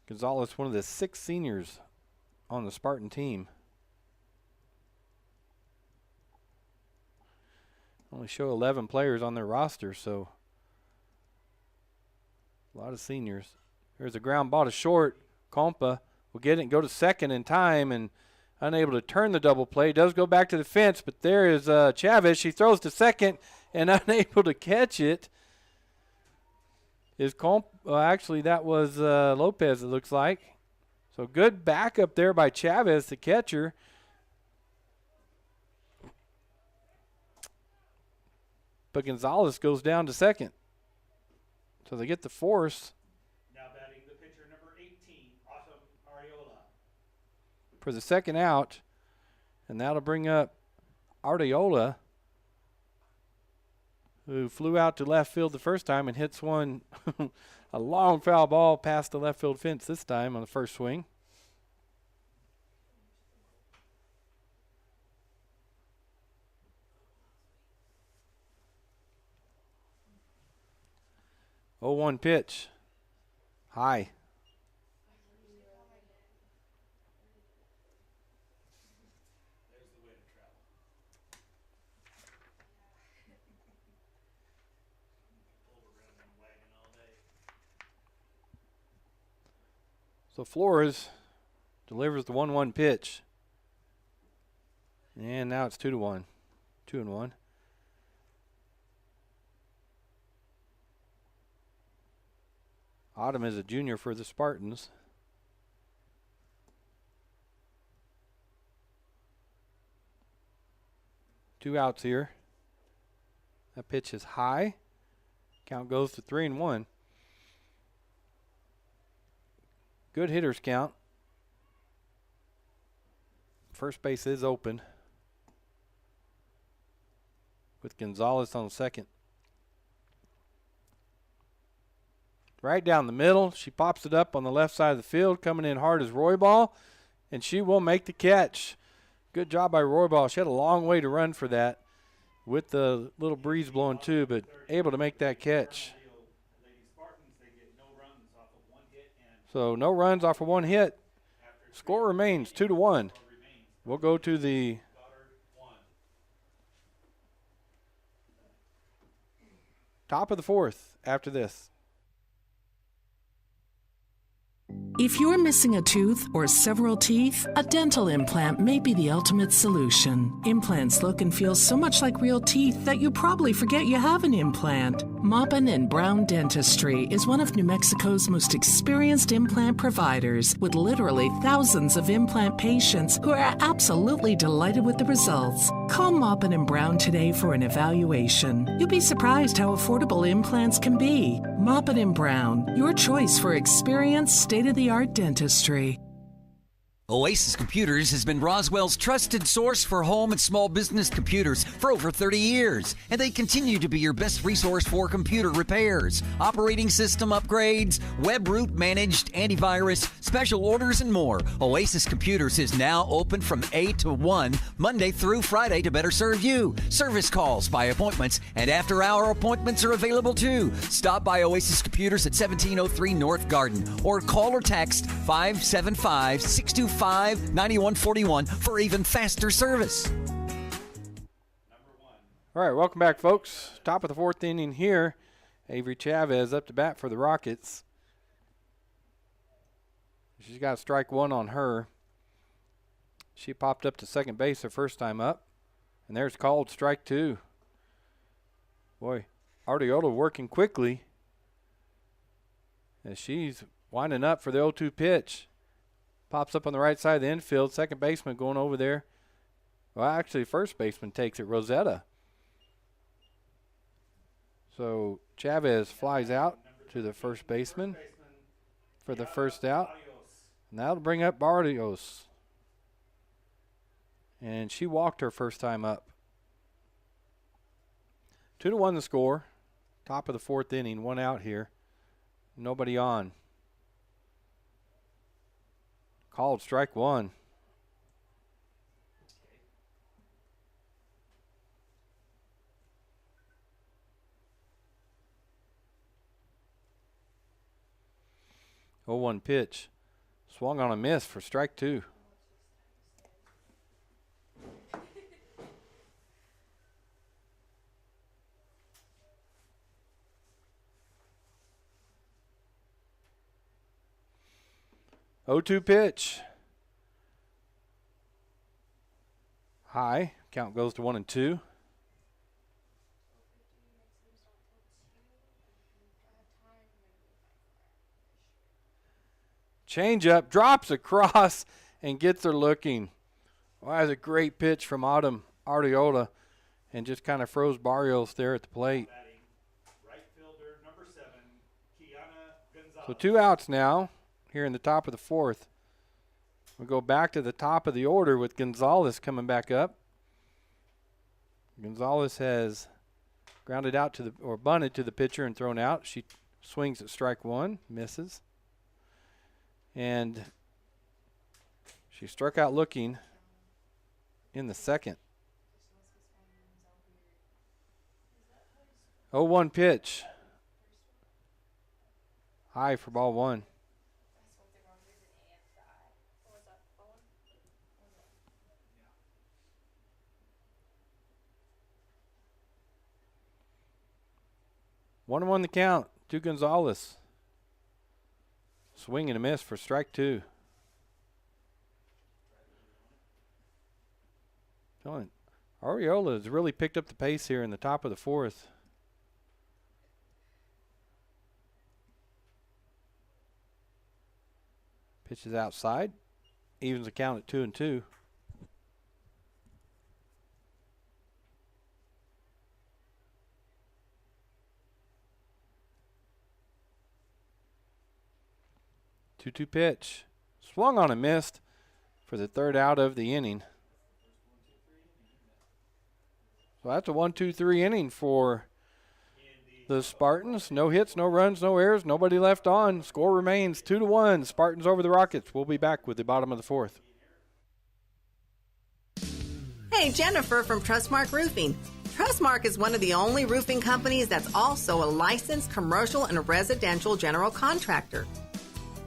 Gonzalez, one of the 6 seniors on the Spartan team. Only show 11 players on their roster, so a lot of seniors. There's a ground ball to short. Compa will get it and go to second in time and unable to turn the double play. Does go back to the fence, but there is Chavez. She throws to second and unable to catch it. Actually, that was Lopez, it looks like. So good backup there by Chavez, the catcher. but Gonzalez goes down to second. So they get the force. Now batting the pitcher, number 18, Autumn Arteola. For the second out, and that'll bring up Arteola, who flew out to left field the first time and hits one, a long foul ball past the left field fence this time on the first swing. Oh, 1 pitch. High. So Flores delivers the 1-1 pitch. And now it's 2-1. 2-1. Autumn is a junior for the Spartans. Two outs here. That pitch is high. Count goes to 3-1. Good hitters count. First base is open with Gonzalez on second. Right down the middle. She pops it up on the left side of the field. Coming in hard is Roybal, and she will make the catch. Good job by Roybal. She had a long way to run for that with the little breeze blowing too, but able to make that catch. So no runs off of 1 hit. Score remains 2-1. We'll go to the top of the 4th after this. If you're missing a tooth or several teeth, a dental implant may be the ultimate solution. Implants look and feel so much like real teeth that you probably forget you have an implant. Maupin and Brown Dentistry is one of New Mexico's most experienced implant providers, with literally thousands of implant patients who are absolutely delighted with the results. Call Maupin and Brown today for an evaluation. You'll be surprised how affordable implants can be. Maupin and Brown, your choice for experienced, state-of-the-art dentistry. Oasis Computers has been Roswell's trusted source for home and small business computers for over 30 years, and they continue to be your best resource for computer repairs, operating system upgrades, web root managed antivirus, special orders, and more. Oasis Computers is now open from 8 to 1, Monday through Friday to better serve you. Service calls by appointments and after-hour appointments are available too. Stop by Oasis Computers at 1703 North Garden or call or text 575-625-9141 for even faster service. All right, welcome back, folks. Top of the 4th inning here. Avery Chavez up to bat for the Rockets. She's got strike 1 on her. She popped up to second base her first time up. And there's called strike 2. Boy, Arteola working quickly as she's winding up for the 0-2 pitch. Pops up on the right side of the infield. Second baseman going over there. Well, actually, first baseman takes it, Rosetta. So Chavez flies out to the first baseman for the first out. And that'll bring up Barrios. And she walked her first time up. 2-1 the score. Top of the 4th inning. 1 out here. Nobody on. Called strike 1. Oh, 1 pitch. Swung on a miss for strike 2. Oh, 2 pitch. High. Count goes to 1-2. Change up, drops across, and gets her looking. Well, that's a great pitch from Autumn Arteola. and just kind of froze Barrios there at the plate. Right fielder, number 7, Kiana Gonzalez. So 2 outs now here in the top of the 4th. We'll go back to the top of the order with Gonzalez coming back up. Gonzalez has grounded out to or bunted to the pitcher and thrown out. She swings at strike 1, misses. And she struck out looking in the 2nd. 0-1 pitch. High for ball 1. One and 1 the count to Gonzalez. Swing and a miss for strike 2. Ariola has really picked up the pace here in the top of the 4th. Pitches outside. Evens the count at 2-2. Two-two pitch. Swung on and missed for the 3rd out of the inning. So that's a 1-2-3 inning for the Spartans. No hits, no runs, no errors, nobody left on. Score remains 2-1. Spartans over the Rockets. We'll be back with the bottom of the 4th. Hey, Jennifer from Trustmark Roofing. Trustmark is one of the only roofing companies that's also a licensed commercial and residential general contractor.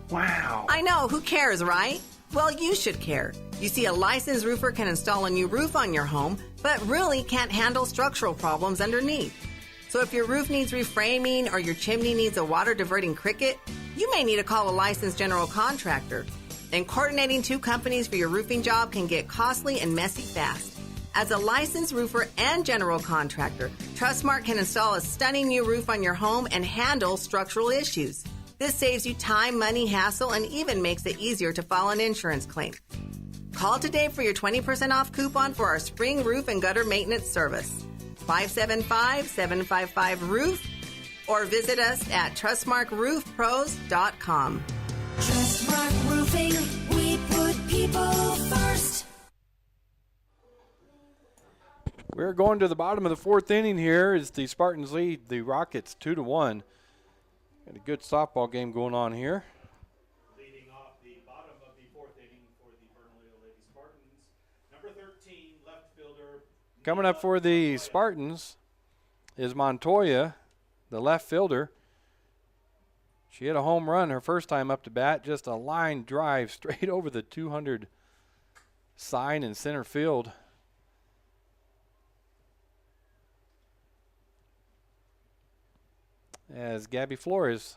Wow. I know, who cares, right? Well, you should care. You see, a licensed roofer can install a new roof on your home, but really can't handle structural problems underneath. So if your roof needs reframing or your chimney needs a water diverting cricket, you may need to call a licensed general contractor. And coordinating 2 companies for your roofing job can get costly and messy fast. As a licensed roofer and general contractor, Trustmark can install a stunning new roof on your home and handle structural issues. This saves you time, money, hassle, and even makes it easier to file an insurance claim. Call today for your 20% off coupon for our spring roof and gutter maintenance service. 575-755-ROOF or visit us at trustmarkroofpros.com. Trustmark Roofing, we put people first. We're going to the bottom of the 4th inning here as the Spartans lead the Rockets 2-1. Got a good softball game going on here. Leading off the bottom of the 4th inning for the Bernalillo Lady Spartans, number 13, left fielder. Coming up for the Spartans is Montoya, the left fielder. She hit a home run her first time up to bat, just a line drive straight over the 200 sign in center field. As Gabby Flores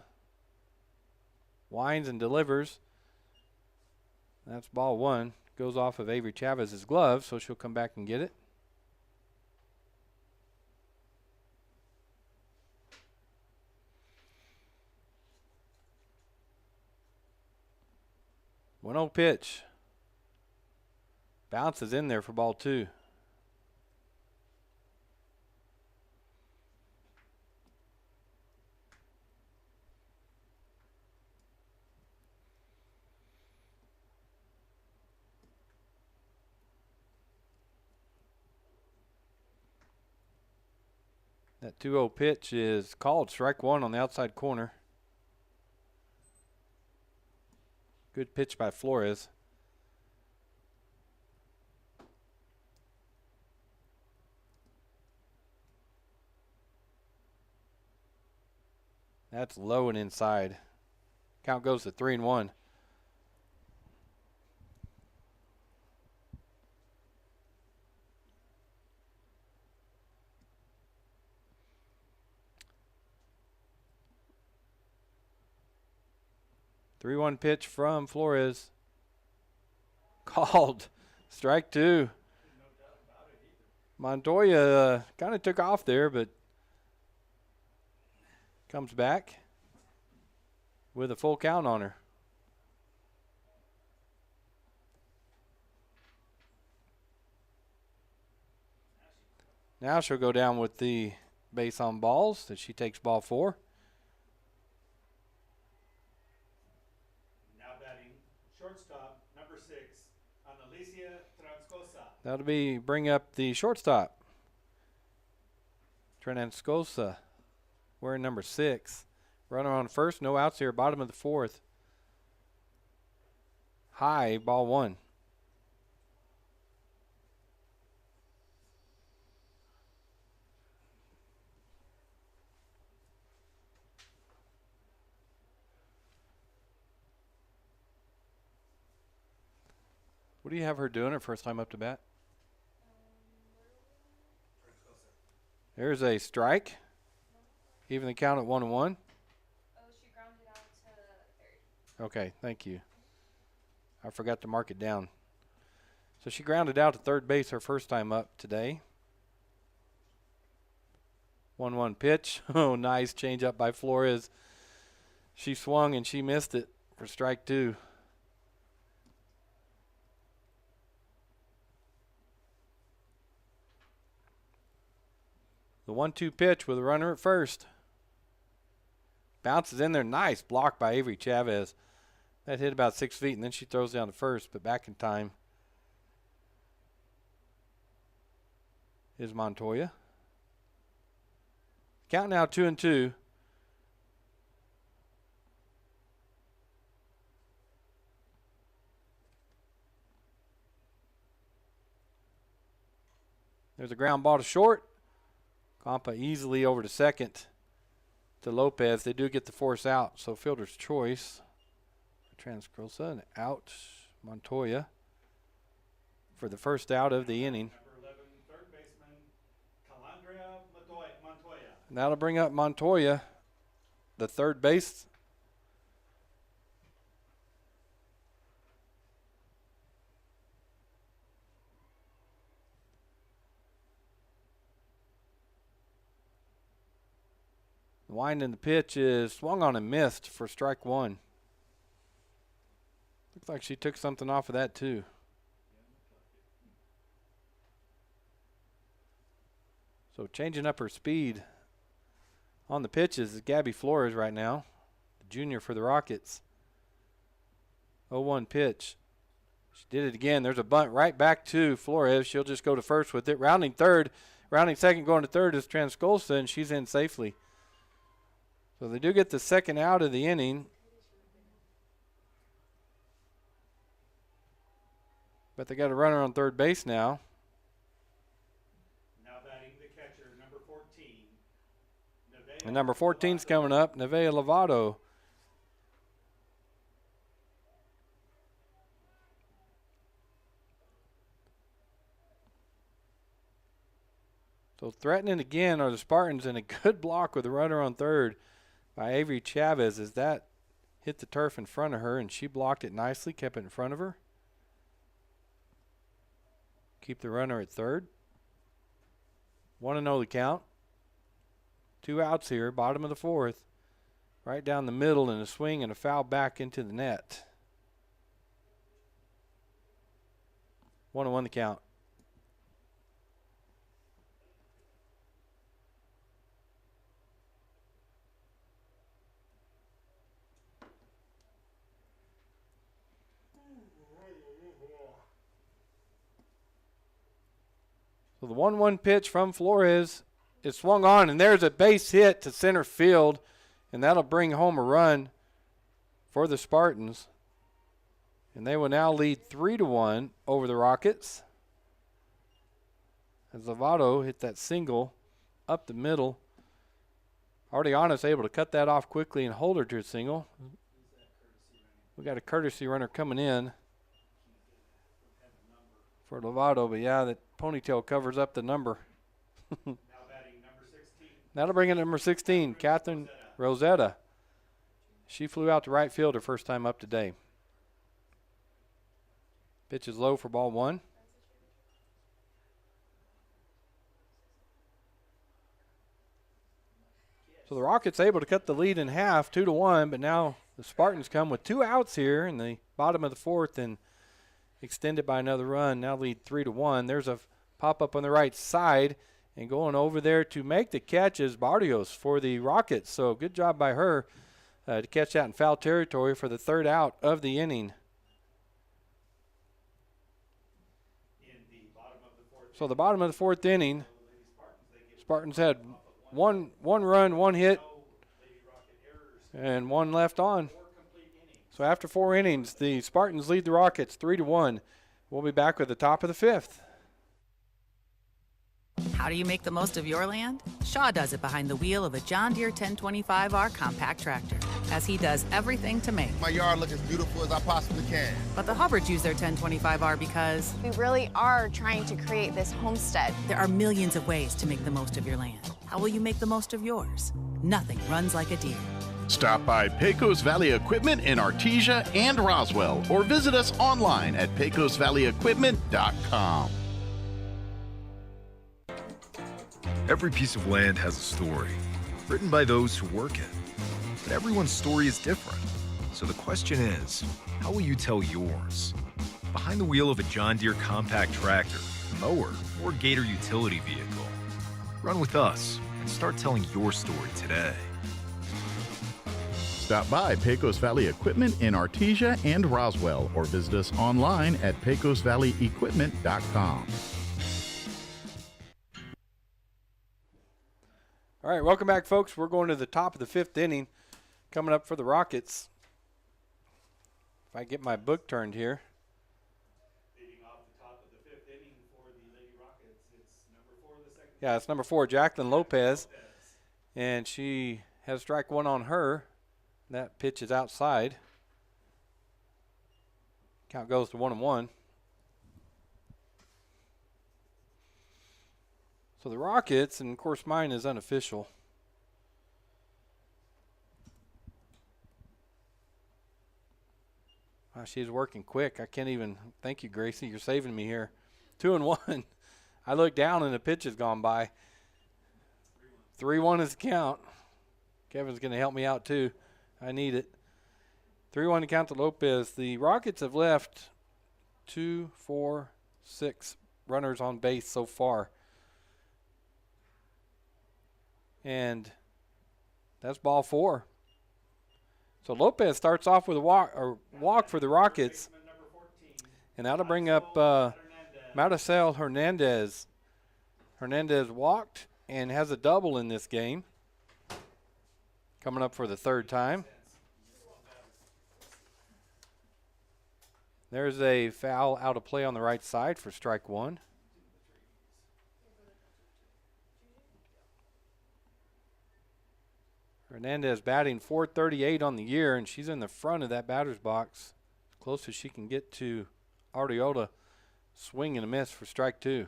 winds and delivers. That's ball 1. Goes off of Avery Chavez's glove, so she'll come back and get it. One 0 pitch. Bounces in there for ball 2. That 2-0 pitch is called strike 1 on the outside corner. Good pitch by Flores. That's low and inside. Count goes to 3-1. Three-one pitch from Flores. Called. Strike 2. Montoya kind of took off there, but comes back with a full count on her. Now she'll go down with the base on balls that she takes ball 4. Now batting shortstop, number 6, Artesia Transcosa. That'll be bring up the shortstop. Transcosa wearing number 6. Runner on first, no outs here, bottom of the 4th. High, ball 1. What do you have her doing her first time up to bat? There's a strike. Even the count at 1-1. Oh, she grounded out to third. Okay, thank you. I forgot to mark it down. So she grounded out to third base her first time up today. 1-1 pitch. Oh, nice change up by Flores. She swung and she missed it for strike 2. The 1-2 pitch with a runner at first. Bounces in there. Nice block by Avery Chavez. That hit about 6 feet, and then she throws down to first, but back in time is Montoya. Count now 2-2. There's a ground ball to short. Campa easily over to second to Lopez. They do get the force out, so fielder's choice. Transcosa and out Montoya for the first out of the inning. Number 11, third baseman, Calandria Montoya. And that'll bring up Montoya, the third base. The wind in the pitch is swung on and missed for strike 1. Looks like she took something off of that too. So changing up her speed on the pitches is Gabby Flores right now, the junior for the Rockets. 0-1 pitch. She did it again. There's a bunt right back to Flores. She'll just go to first with it. Rounding second, going to third is Transcosa, and she's in safely. So they do get the second out of the inning. But they got a runner on third base now. Now batting the catcher, number 14. And number 14's coming up, Nevaeh Lovato. So threatening again are the Spartans, and a good block with a runner on third by Avery Chavez as that hit the turf in front of her, and she blocked it nicely, kept it in front of her. Keep the runner at third. 1-0 the count. 2 outs here, bottom of the 4th. Right down the middle and a swing and a foul back into the net. 1-1 the count. So the 1-1 pitch from Flores is swung on, and there's a base hit to center field, and that'll bring home a run for the Spartans. And they will now lead 3-1 over the Rockets. As Lovato hit that single up the middle. Artea's able to cut that off quickly and hold her to a single. We got a courtesy runner coming in for Lovato, but yeah, that ponytail covers up the number. Now batting number 16. That'll bring in number 16, Catherine Rosetta. She flew out to right field her first time up today. Pitch is low for ball 1. So the Rockets able to cut the lead in half, 2-1, but now the Spartans come with 2 outs here in the bottom of the 4th and extend it by another run. Now lead 3-1. There's a pop-up on the right side, And going over there to make the catch is Barrios for the Rockets. So good job by her to catch that in foul territory for the third out of the inning. So the bottom of the fourth inning, Spartans had one run, one hit, and one left on. So after 4 innings, the Spartans lead the Rockets 3-1. We'll be back with the top of the fifth. How do you make the most of your land? Shaw does it behind the wheel of a John Deere 1025R compact tractor, as he does everything to make my yard look as beautiful as I possibly can. But the Hubbards use their 1025R because We really are trying to create this homestead. there are millions of ways to make the most of your land. How will you make the most of yours? Nothing runs like a Deere. Stop by Pecos Valley Equipment in Artesia and Roswell, or visit us online at pecosvalleyequipment.com. Every piece of land has a story, written by those who work it. But everyone's story is different. So the question is, how will you tell yours? Behind the wheel of a John Deere compact tractor, mower, or Gator utility vehicle. Run with us and start telling your story today. Stop by Pecos Valley Equipment in Artesia and Roswell, or visit us online at pecosvalleyequipment.com. All right, welcome back, folks. We're going to the top of the fifth inning. Coming up for the Rockets. If I get my book turned here. Leading off the top of the fifth inning for the Lady Rockets, it's number 4 of the second. Yeah, it's number 4, Jacqueline Lopez. And she has strike one on her. That pitch is outside. Count goes to 1-1. So the Rockets, and of course mine is unofficial. Wow, she's working quick. I can't even, thank you, Gracie. You're saving me here. 2-1. I look down and the pitch has gone by. 3-1 is the count. Kevin's going to help me out too. I need it. 3-1 to count to Lopez. The Rockets have left 2, 4, 6 runners on base so far. And that's ball 4. So Lopez starts off with a walk for the Rockets. And that'll bring up Maricel Hernandez. Hernandez walked and has a double in this game. Coming up for the third time. There's a foul out of play on the right side for strike 1. Hernandez batting .438 on the year, and she's in the front of that batter's box, as close as she can get to Arriola. Swing and a miss for strike 2.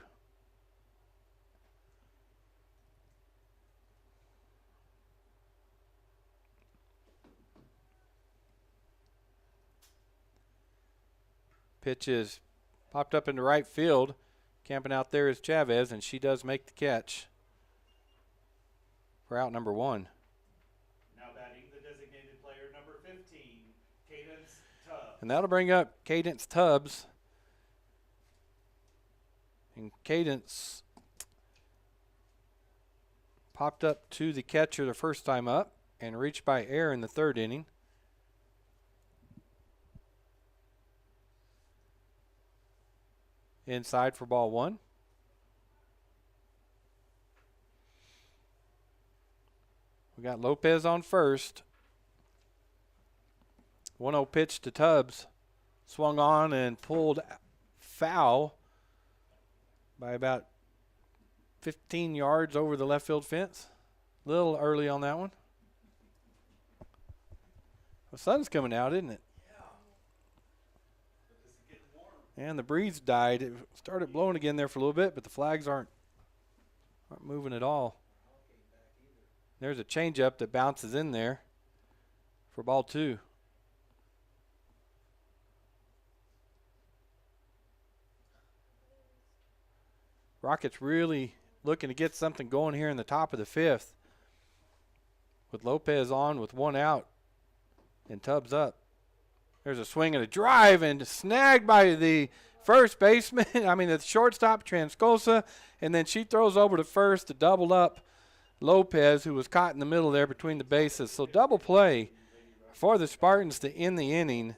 Pitch is popped up into right field. Camping out there is Chavez, and she does make the catch for out number 1. Now batting the designated player number 15, Cadence Tubbs. And that'll bring up Cadence Tubbs. And Cadence popped up to the catcher the first time up and reached by air in the third inning. Inside for ball 1. We got Lopez on first. 1-0 pitch to Tubbs. Swung on and pulled foul by about 15 yards over the left field fence. A little early on that one. The sun's coming out, isn't it? And the breeze died. It started blowing again there for a little bit, but the flags aren't moving at all. There's a changeup that bounces in there for ball 2. Rockets really looking to get something going here in the top of the 5th. With Lopez on with 1 out and Tubbs up. There's a swing and a drive and snagged by the first baseman, the shortstop, Transcosa, and then she throws over to first to double up Lopez, who was caught in the middle there between the bases. So double play for the Spartans to end the inning.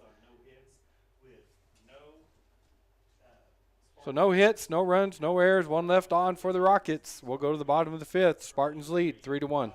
So no hits, no runs, no errors, one left on for the Rockets. We'll go to the bottom of the fifth. Spartans lead 3-1.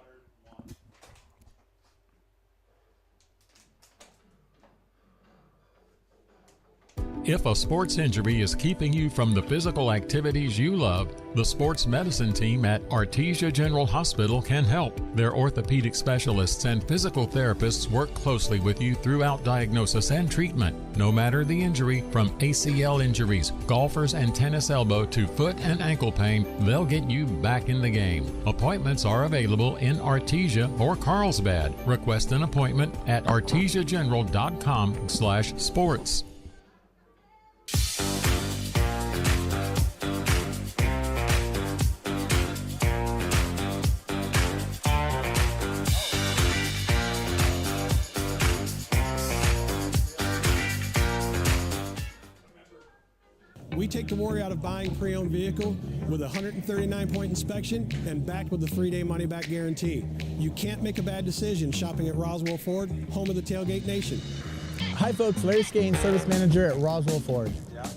If a sports injury is keeping you from the physical activities you love, the sports medicine team at Artesia General Hospital can help. Their orthopedic specialists and physical therapists work closely with you throughout diagnosis and treatment. No matter the injury, from ACL injuries, golfers and tennis elbow to foot and ankle pain, they'll get you back in the game. Appointments are available in Artesia or Carlsbad. Request an appointment at artesiageneral.com/sports. We take the worry out of buying pre-owned vehicle with a 139-point inspection and backed with a 3-day money-back guarantee. You can't make a bad decision shopping at Roswell Ford, home of the Tailgate Nation. Hi folks, Larry Skane, Service Manager at Roswell Ford.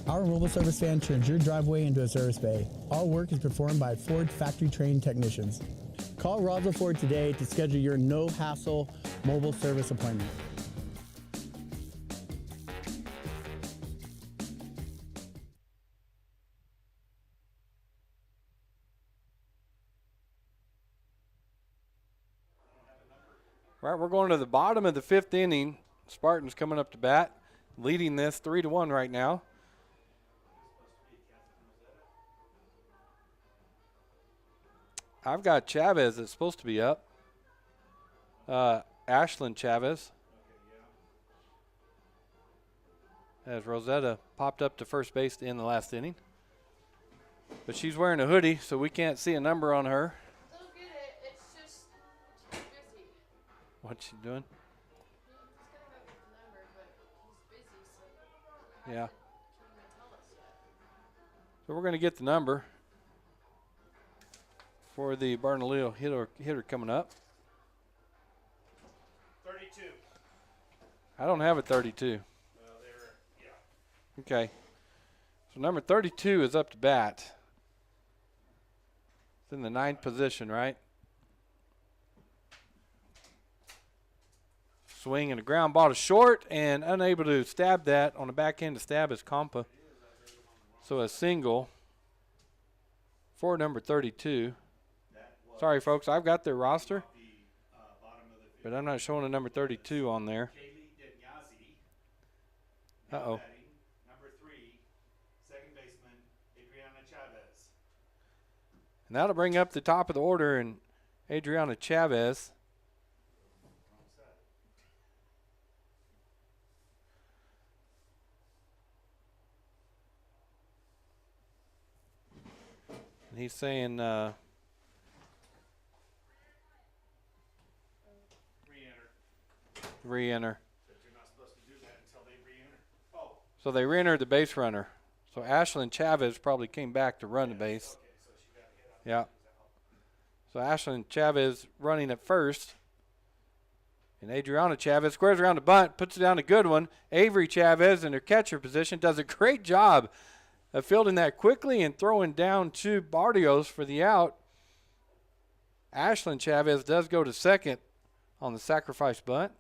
Our mobile service van turns your driveway into a service bay. All work is performed by Ford factory-trained technicians. Call Roswell Ford today to schedule your no-hassle mobile service appointment. Right, we're going to the bottom of the fifth inning. Spartans coming up to bat, leading this 3-1 right now. I've got Chavez that's supposed to be up. Ashlyn Chavez. As Rosetta popped up to first base to end the last inning. But she's wearing a hoodie, so we can't see a number on her. They'll get it. It's just too busy. What's she doing? He's gonna go get the number, but he's busy, so Yeah. can't even tell us yet. So we're going to get the number for the Bernalillo hitter coming up. 32. I don't have a 32. Well, yeah. Okay. So number 32 is up to bat. It's in the 9th position, right? Swing and a ground ball to short, and unable to stab that on the back end to stab is Compa. So a single for number 32. Sorry, folks, I've got their roster, but I'm not showing a number 32 on there. Uh-oh. Number 3, second baseman, Adriana Chavez. And that'll bring up the top of the order, and Adriana Chavez. And he's saying re-enter. But you're not supposed to do that until they re-enter. Oh. So they re-entered the base runner. So Ashlyn Chavez probably came back to run the base. Okay, so she got a hit on Yeah. So Ashlyn Chavez running at first. And Adriana Chavez squares around the bunt, puts it down a good one. Avery Chavez in her catcher position does a great job of fielding that quickly and throwing down to Barrios for the out. Ashlyn Chavez does go to second on the sacrifice bunt.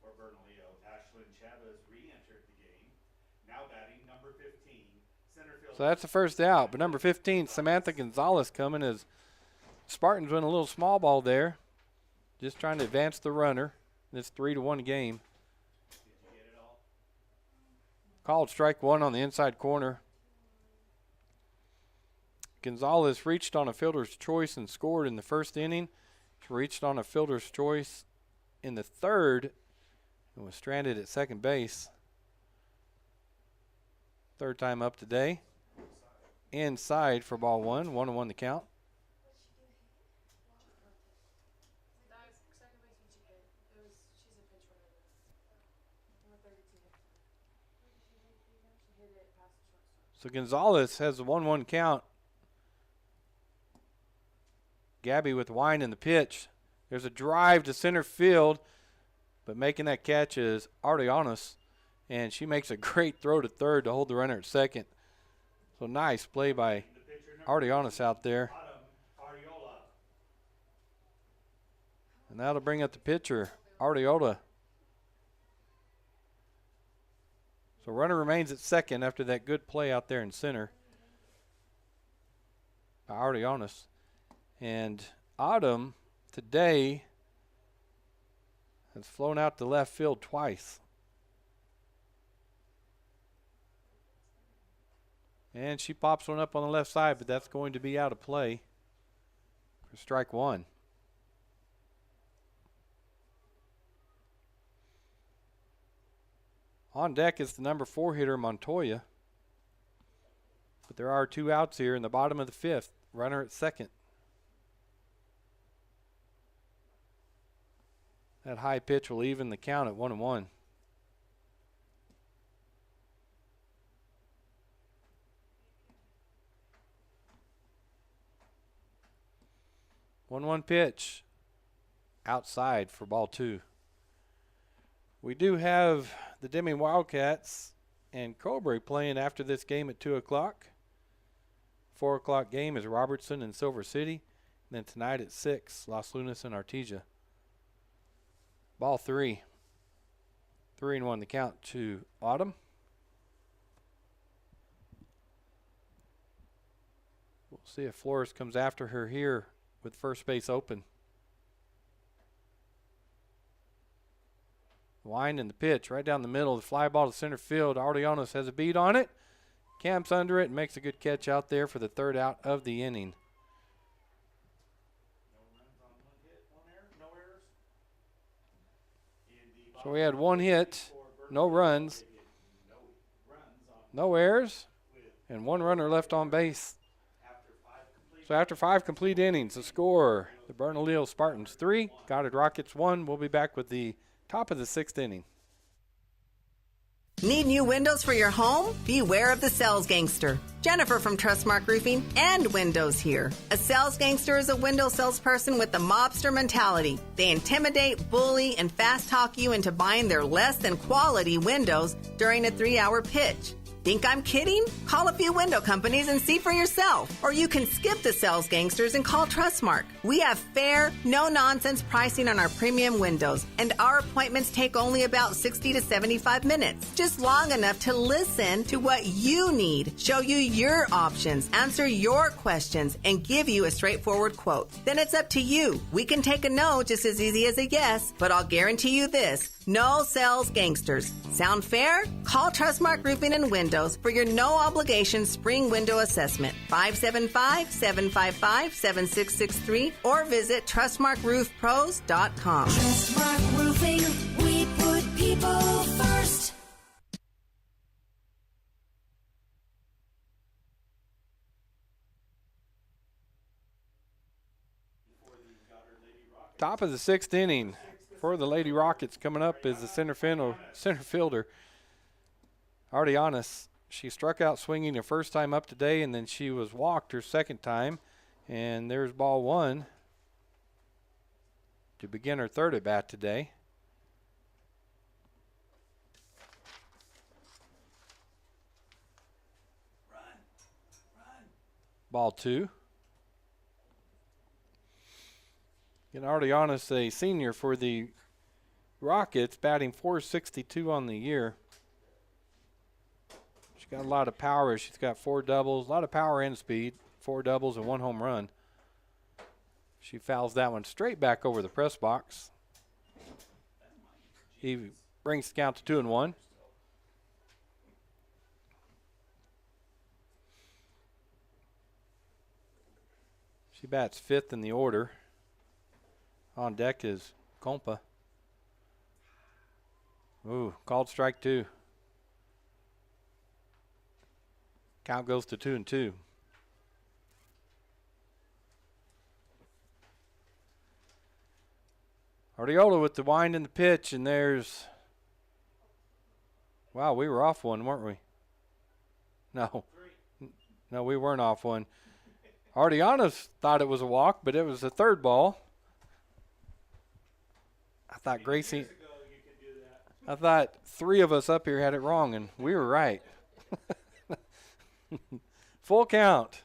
For Bernalillo, Ashlyn Chavez re-entered the game. Now batting number 15, center field. So that's the first out. But number 15, Samantha Gonzalez coming as Spartans win a little small ball there. Just trying to advance the runner. It's 3-1 game. Did you get it all? Called strike one on the inside corner. Gonzalez reached on a fielder's choice and scored in the first inning. She reached on a fielder's choice in the third and was stranded at second base. Third time up today. Inside for ball one. 1-1 the count. So Gonzalez has the 1-1 count. Gabby with Wine in the pitch. There's a drive to center field, but making that catch is Artesia, and she makes a great throw to third to hold the runner at second. So nice play by Artesia out there. And that'll bring up the pitcher, Artesia. So runner remains at second after that good play out there in center by Artesia. And Autumn today has flown out to left field twice. And she pops one up on the left side, but that's going to be out of play for strike one. On deck is the number 4 hitter, Montoya. But there are 2 outs here in the bottom of the 5th. Runner at second. That high pitch will even the count at 1-1. One pitch outside for ball 2. We do have the Deming Wildcats and Coburg playing after this game at 2 o'clock. 4 o'clock game is Robertson and Silver City. And then tonight at 6, Los Lunas and Artesia. Ball 3. 3-1 the count to Autumn. We'll see if Flores comes after her here with first base open. Wine in the pitch right down the middle. The fly ball to center field. Artesia has a beat on it. Camps under it and makes a good catch out there for the 3rd out of the inning. So we had 1 hit, no runs, no errors, and 1 runner left on base. So after 5 complete innings, the score, the Bernalillo Spartans 3, Goddard Rockets 1. We'll be back with the top of the 6th inning. Need new windows for your home? Beware of the sales gangster. Jennifer from Trustmark Roofing and Windows here. A sales gangster is a window salesperson with the mobster mentality. They intimidate, bully, and fast talk you into buying their less than quality windows during a 3-hour pitch. Think I'm kidding? Call a few window companies and see for yourself. Or you can skip the sales gangsters and call Trustmark. We have fair, no-nonsense pricing on our premium windows, and our appointments take only about 60 to 75 minutes. Just long enough to listen to what you need, show you your options, answer your questions, and give you a straightforward quote. Then it's up to you. We can take a no just as easy as a yes, but I'll guarantee you this. No sales gangsters. Sound fair? Call Trustmark Roofing and Windows for your no-obligation spring window assessment. 575-755-7663 or visit TrustmarkRoofPros.com. Trustmark Roofing, we put people first. Top of the 6th inning. For the Lady Rockets, coming up is the center fielder, Artesia. She struck out swinging her first time up today, and then she was walked her second time. And there's ball 1 to begin her 3rd at bat today. Ball 2. And Artesia, a senior for the Rockets, batting .462 on the year. She's got a lot of power. She's got 4 doubles, a lot of power and speed, 4 doubles and 1 home run. She fouls that one straight back over the press box. He brings the count to 2-1. She bats 5th in the order. On deck is Compa. Ooh, called strike 2. Count goes to 2-2. Artesia with the wind in the pitch, and there's... Wow, we were off one, weren't we? No. No, we weren't off one. Arteanos thought it was a walk, but it was a third ball. I thought Gracie. I thought 3 of us up here had it wrong, and we were right. Full count.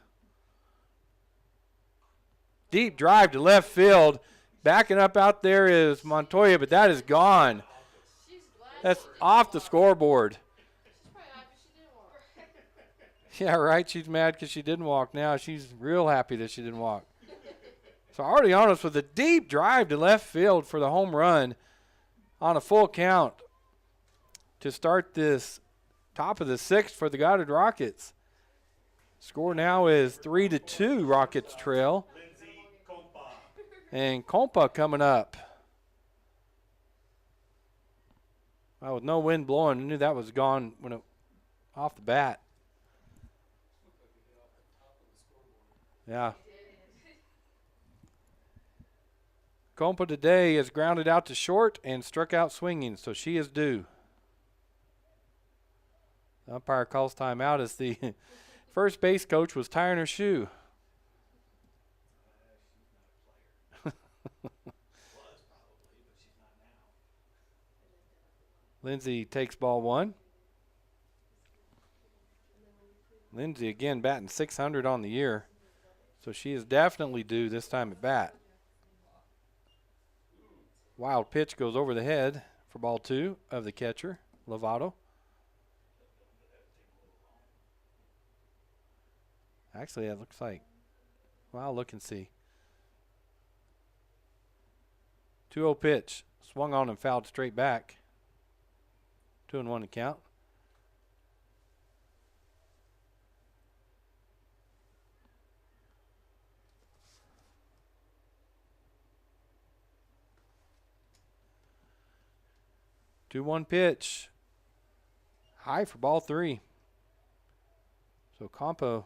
Deep drive to left field. Backing up out there is Montoya, but that is gone. That's off the scoreboard. Yeah, right. She's mad because she didn't walk. Now she's real happy that she didn't walk. So Arteanos with a deep drive to left field for the home run on a full count to start this top of the 6th for the Goddard Rockets. Score now is 3-2. Rockets trail. And Compa coming up. Well, with no wind blowing, I knew that was gone when it off the bat. Yeah. Compa today is grounded out to short and struck out swinging, so she is due. The umpire calls timeout as the first base coach was tying her shoe. Lindsay takes ball 1. Lindsay again batting .600 on the year, so she is definitely due this time at bat. Wild pitch goes over the head for ball 2 of the catcher, Lovato. Actually, it looks like, well, I'll look and see. 2-0 pitch, swung on and fouled straight back. 2-1 to count. Two-one pitch. High for ball 3. So Compa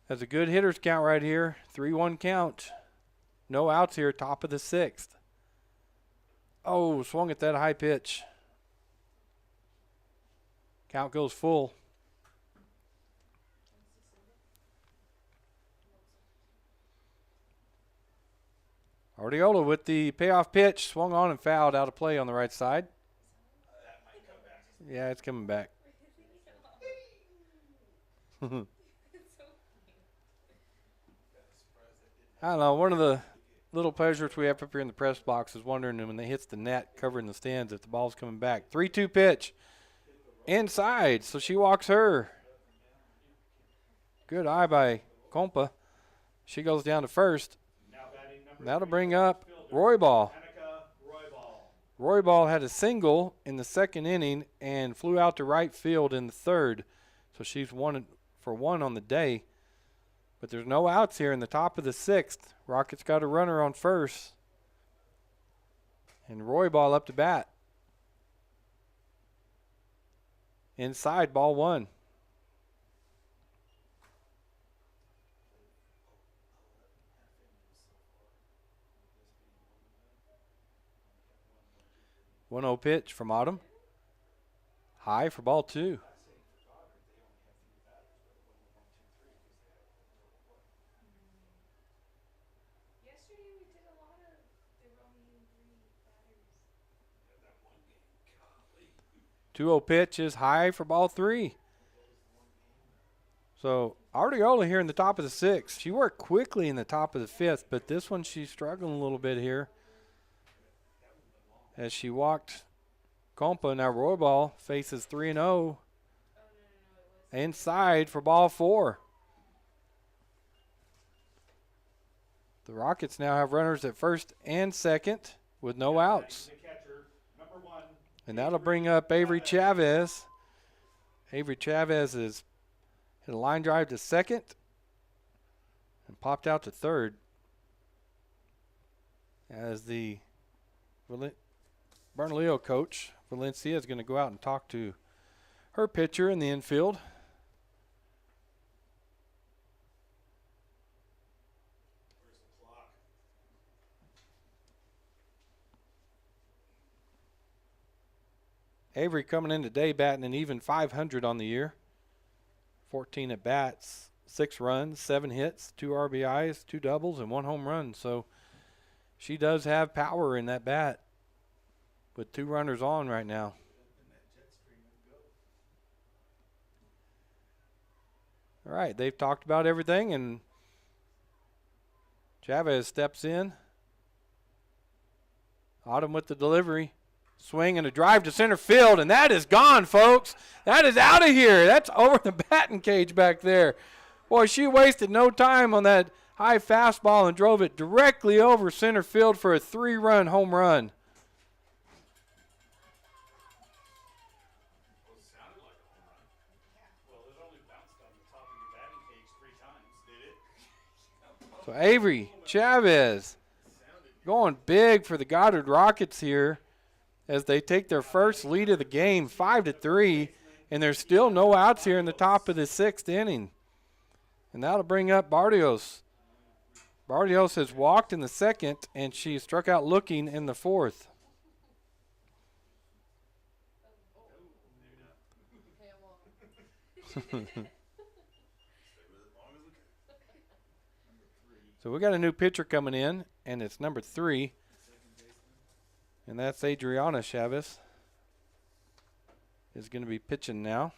has a good hitter's count right here. 3-1 count. No outs here, top of the 6th. Oh, swung at that high pitch. Count goes full. Ardiola with the payoff pitch, swung on and fouled out of play on the right side. Yeah, it's coming back. I don't know, one of the little pleasures we have up here in the press box is wondering when they hits the net covering the stands if the ball's coming back. 3-2 pitch. Inside, so she walks her. Good eye by Compa. She goes down to first. That'll bring up Roybal. Roybal had a single in the 2nd inning and flew out to right field in the 3rd. So she's 1 for 1 on the day. But there's no outs here in the top of the 6th. Rockets got a runner on first. And Roybal up to bat. Inside, ball 1. One-0 pitch from Autumn. High for ball 2. Yesterday we did a lot of the Romeo 3 batters. 2-0 pitch is high for ball 3. So Ardiola here in the top of the 6th. She worked quickly in the top of the 5th, but this one she's struggling a little bit here as she walked Compa. Now Roybal faces 3-0. Inside for ball 4. The Rockets now have runners at first and second with no outs. And that'll bring up Avery Chavez. Avery Chavez is hit a line drive to second and popped out to third as the Bernalillo coach, Valencia, is going to go out and talk to her pitcher in the infield. Avery coming in today batting an even .500 on the year. 14 at bats, 6 runs, 7 hits, 2 RBIs, 2 doubles, and 1 home run. So she does have power in that bat with 2 runners on right now. All right, they've talked about everything, and Chavez steps in. Autumn with the delivery. Swing and a drive to center field, and that is gone, folks. That is out of here. That's over the batting cage back there. Boy, she wasted no time on that high fastball and drove it directly over center field for a 3-run home run. So Avery Chavez going big for the Goddard Rockets here as they take their first lead of the game, 5-3, and there's still no outs here in the top of the 6th inning. And that'll bring up Barrios. Barrios has walked in the 2nd, and she struck out looking in the 4th. So we got a new pitcher coming in, and it's number 3. And that's Adriana Chavez is going to be pitching now.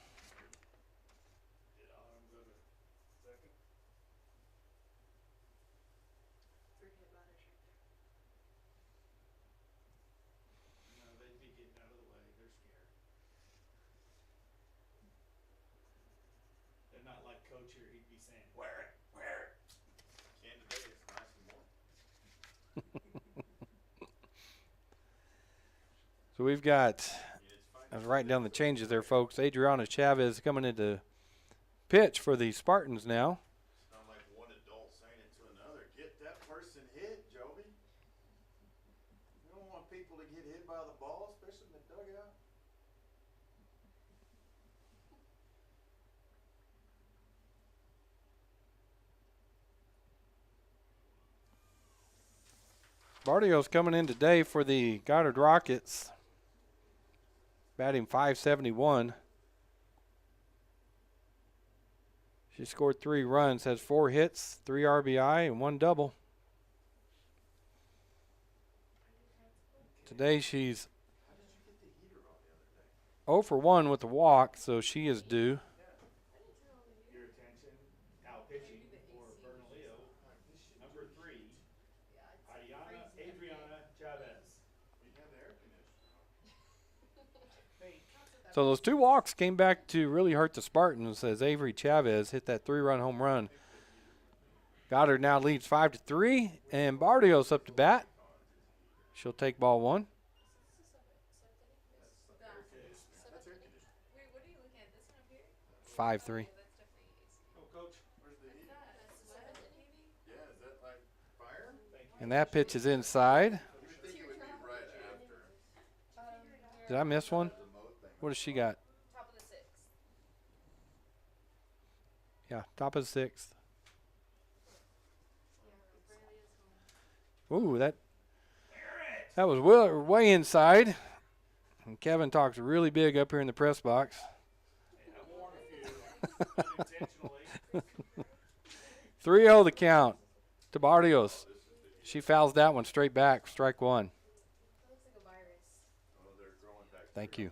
They're not like Coach here. He'd be saying, "Wear it, wear it." Candidate, it's nice and warm. So we've got, I was writing down the changes there, folks. Adriana Chavez coming into pitch for the Spartans now. Sound like one adult saying it to another. Get that person hit, Joby. You don't want people to get hit by the ball, especially in the dugout. Barrios coming in today for the Goddard Rockets, batting .571. She scored 3 runs, has 4 hits, 3 RBI, and 1 double. Today she's 0 for 1 with the walk, so she is due. Your attention, now pitching for Bernalillo, number 3, Adriana Chavez. So those 2 walks came back to really hurt the Spartans as Avery Chavez hit that 3-run home run. Goddard now leads 5-3, and Barrios up to bat. She'll take ball 1. Oh, 5-3. Coach, where's the heat? Yeah, is that like fire? And that pitch is inside. You would think it would be right after. Did I miss one? What has she got? Top of the 6th. Yeah, top of the 6th. Ooh, that was way inside. And Kevin talks really big up here in the press box. 3-0 the count to Barrios. She fouls that one straight back, strike 1. Thank you.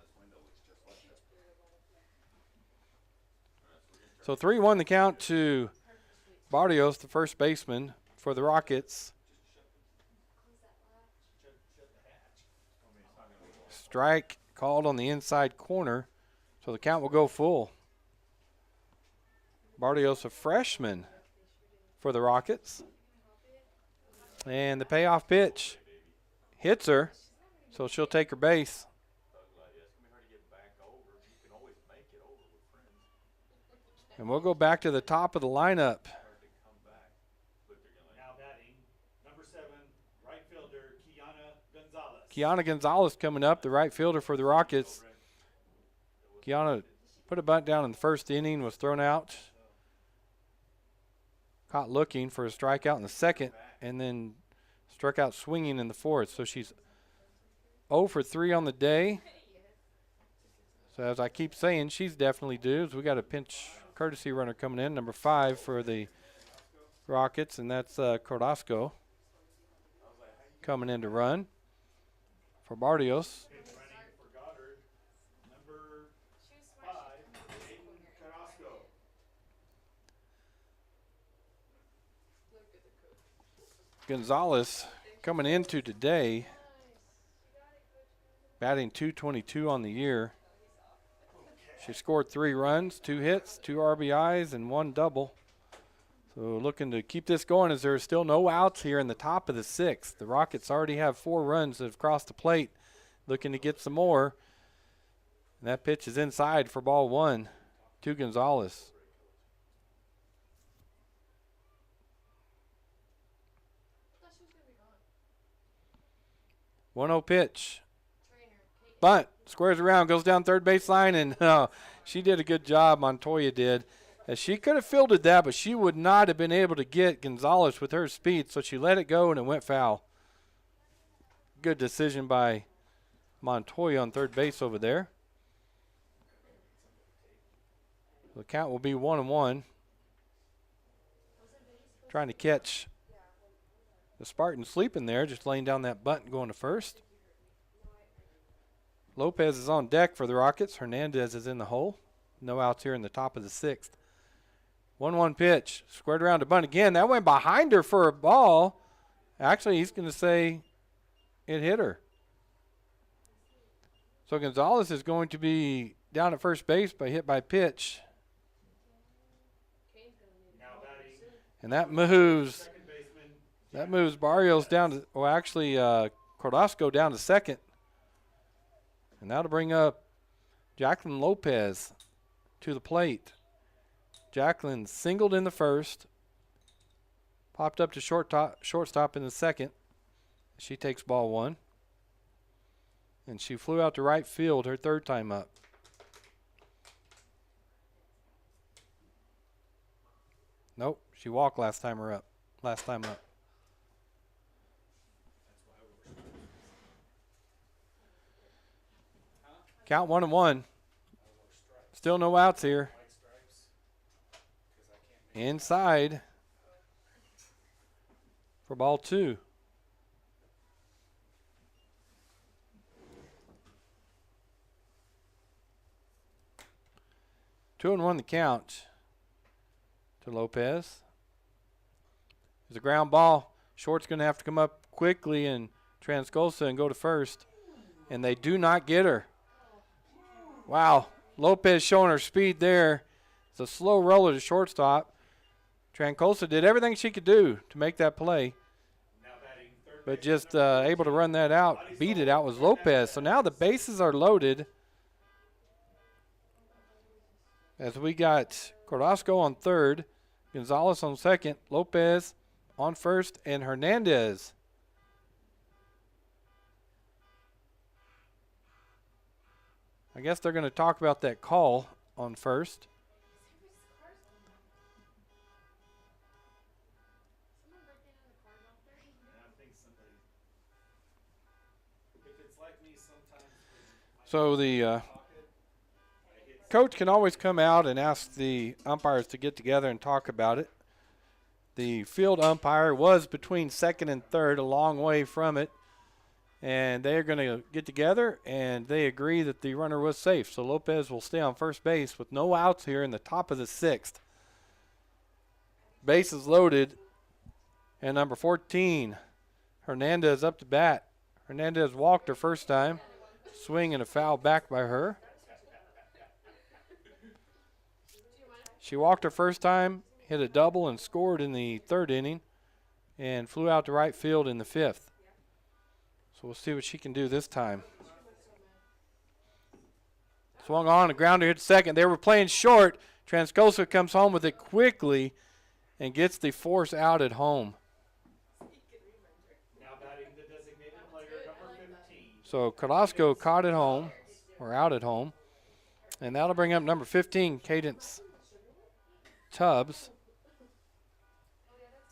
So 3-1 the count to Barrios, the first baseman for the Rockets. Strike called on the inside corner, so the count will go full. Barrios, a freshman for the Rockets. And the payoff pitch hits her, so she'll take her base. And we'll go back to the top of the lineup. Now batting, number 7, right fielder, Kiana Gonzalez. Kiana Gonzalez coming up, the right fielder for the Rockets. Kiana put a bunt down in the first inning, was thrown out. Caught looking for a strikeout in the 2nd, and then struck out swinging in the 4th. So she's 0 for 3 on the day. So as I keep saying, she's definitely due. So we got a pinch courtesy runner coming in, number 5 for the Rockets, and that's Cordasco coming in to run for Barrios. Running for Goddard, number 5, Aiden Carrasco. Gonzalez coming into today, batting .222 on the year. She scored 3 runs, 2 hits, 2 RBIs, and 1 double. So looking to keep this going as there are still no outs here in the top of the 6th. The Rockets already have 4 runs that have crossed the plate, looking to get some more. And that pitch is inside for ball 1 to Gonzalez. One-zero pitch. Bunt, squares around, goes down third baseline, and she did a good job, Montoya did. As she could have fielded that, but she would not have been able to get Gonzalez with her speed, so she let it go, and it went foul. Good decision by Montoya on third base over there. The count will be 1-1. Trying to catch the Spartan sleeping there, just laying down that bunt and going to first. Lopez is on deck for the Rockets. Hernandez is in the hole. No outs here in the top of the 6th. 1-1 pitch. Squared around to bunt again. That went behind her for a ball. Actually, he's going to say it hit her. So Gonzalez is going to be down at first base by hit by pitch. And that moves Barrios down to, well, actually, Cordasco down to second. And that'll bring up Jacqueline Lopez to the plate. Jacqueline singled in the first, popped up to shortstop in the second. She takes ball 1. And she flew out to right field her 3rd time up. Nope, she walked last time up. Count 1-1. Still no outs here. Inside for ball 2. Two and 1 the count to Lopez. There's a ground ball. Short's going to have to come up quickly and Transcosa and go to first. And they do not get her. Wow. Lopez showing her speed there. It's a slow roller to shortstop. Trancosa did everything she could do to make that play. But just able to run that out. Beat it out was Lopez. So now the bases are loaded. As we got Cordasco on third, Gonzalez on second, Lopez on first, and Hernandez. I guess they're going to talk about that call on first. So the coach can always come out and ask the umpires to get together and talk about it. The field umpire was between second and third, a long way from it. And they are going to get together, and they agree that the runner was safe. So Lopez will stay on first base with no outs here in the top of the 6th. Bases loaded. And number 14, Hernandez up to bat. Hernandez walked her first time. Swing and a foul back by her. She walked her first time, hit a double, and scored in the 3rd inning, and flew out to right field in the 5th. So we'll see what she can do this time. Swung on, a grounder hit second. They were playing short. Transcosa comes home with it quickly and gets the force out at home. Now batting the designated player, number 15. So Carrasco caught at home, or out at home. And that'll bring up number 15, Cadence Tubbs,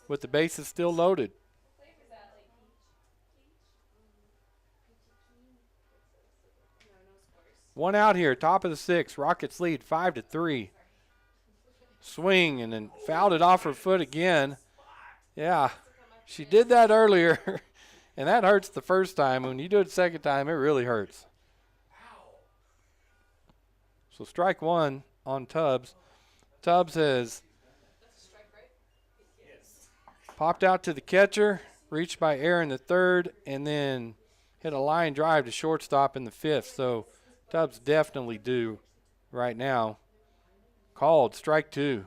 with the bases still loaded. One out here, top of the 6th. Rockets lead 5-3. swing, and then fouled it off her foot again. Yeah, she did that earlier, and that hurts the first time. When you do it the second time, it really hurts. So strike one on Tubbs. Tubbs has popped out to the catcher, reached by air in the third, and then hit a line drive to shortstop in the fifth. So Tubbs definitely due right now. Called, strike two.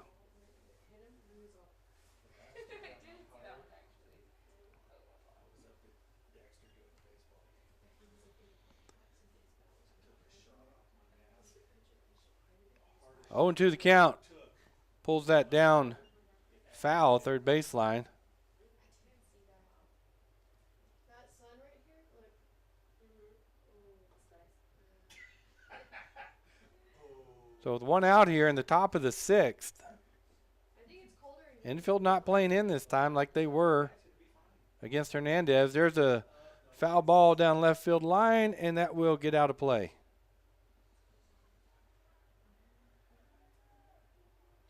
Oh, and 2 the count. Pulls that down. Foul, third baseline. So with one out here in the top of the sixth. Infield not playing in this time like they were against Hernandez. There's a foul ball down left field line, and that will get out of play.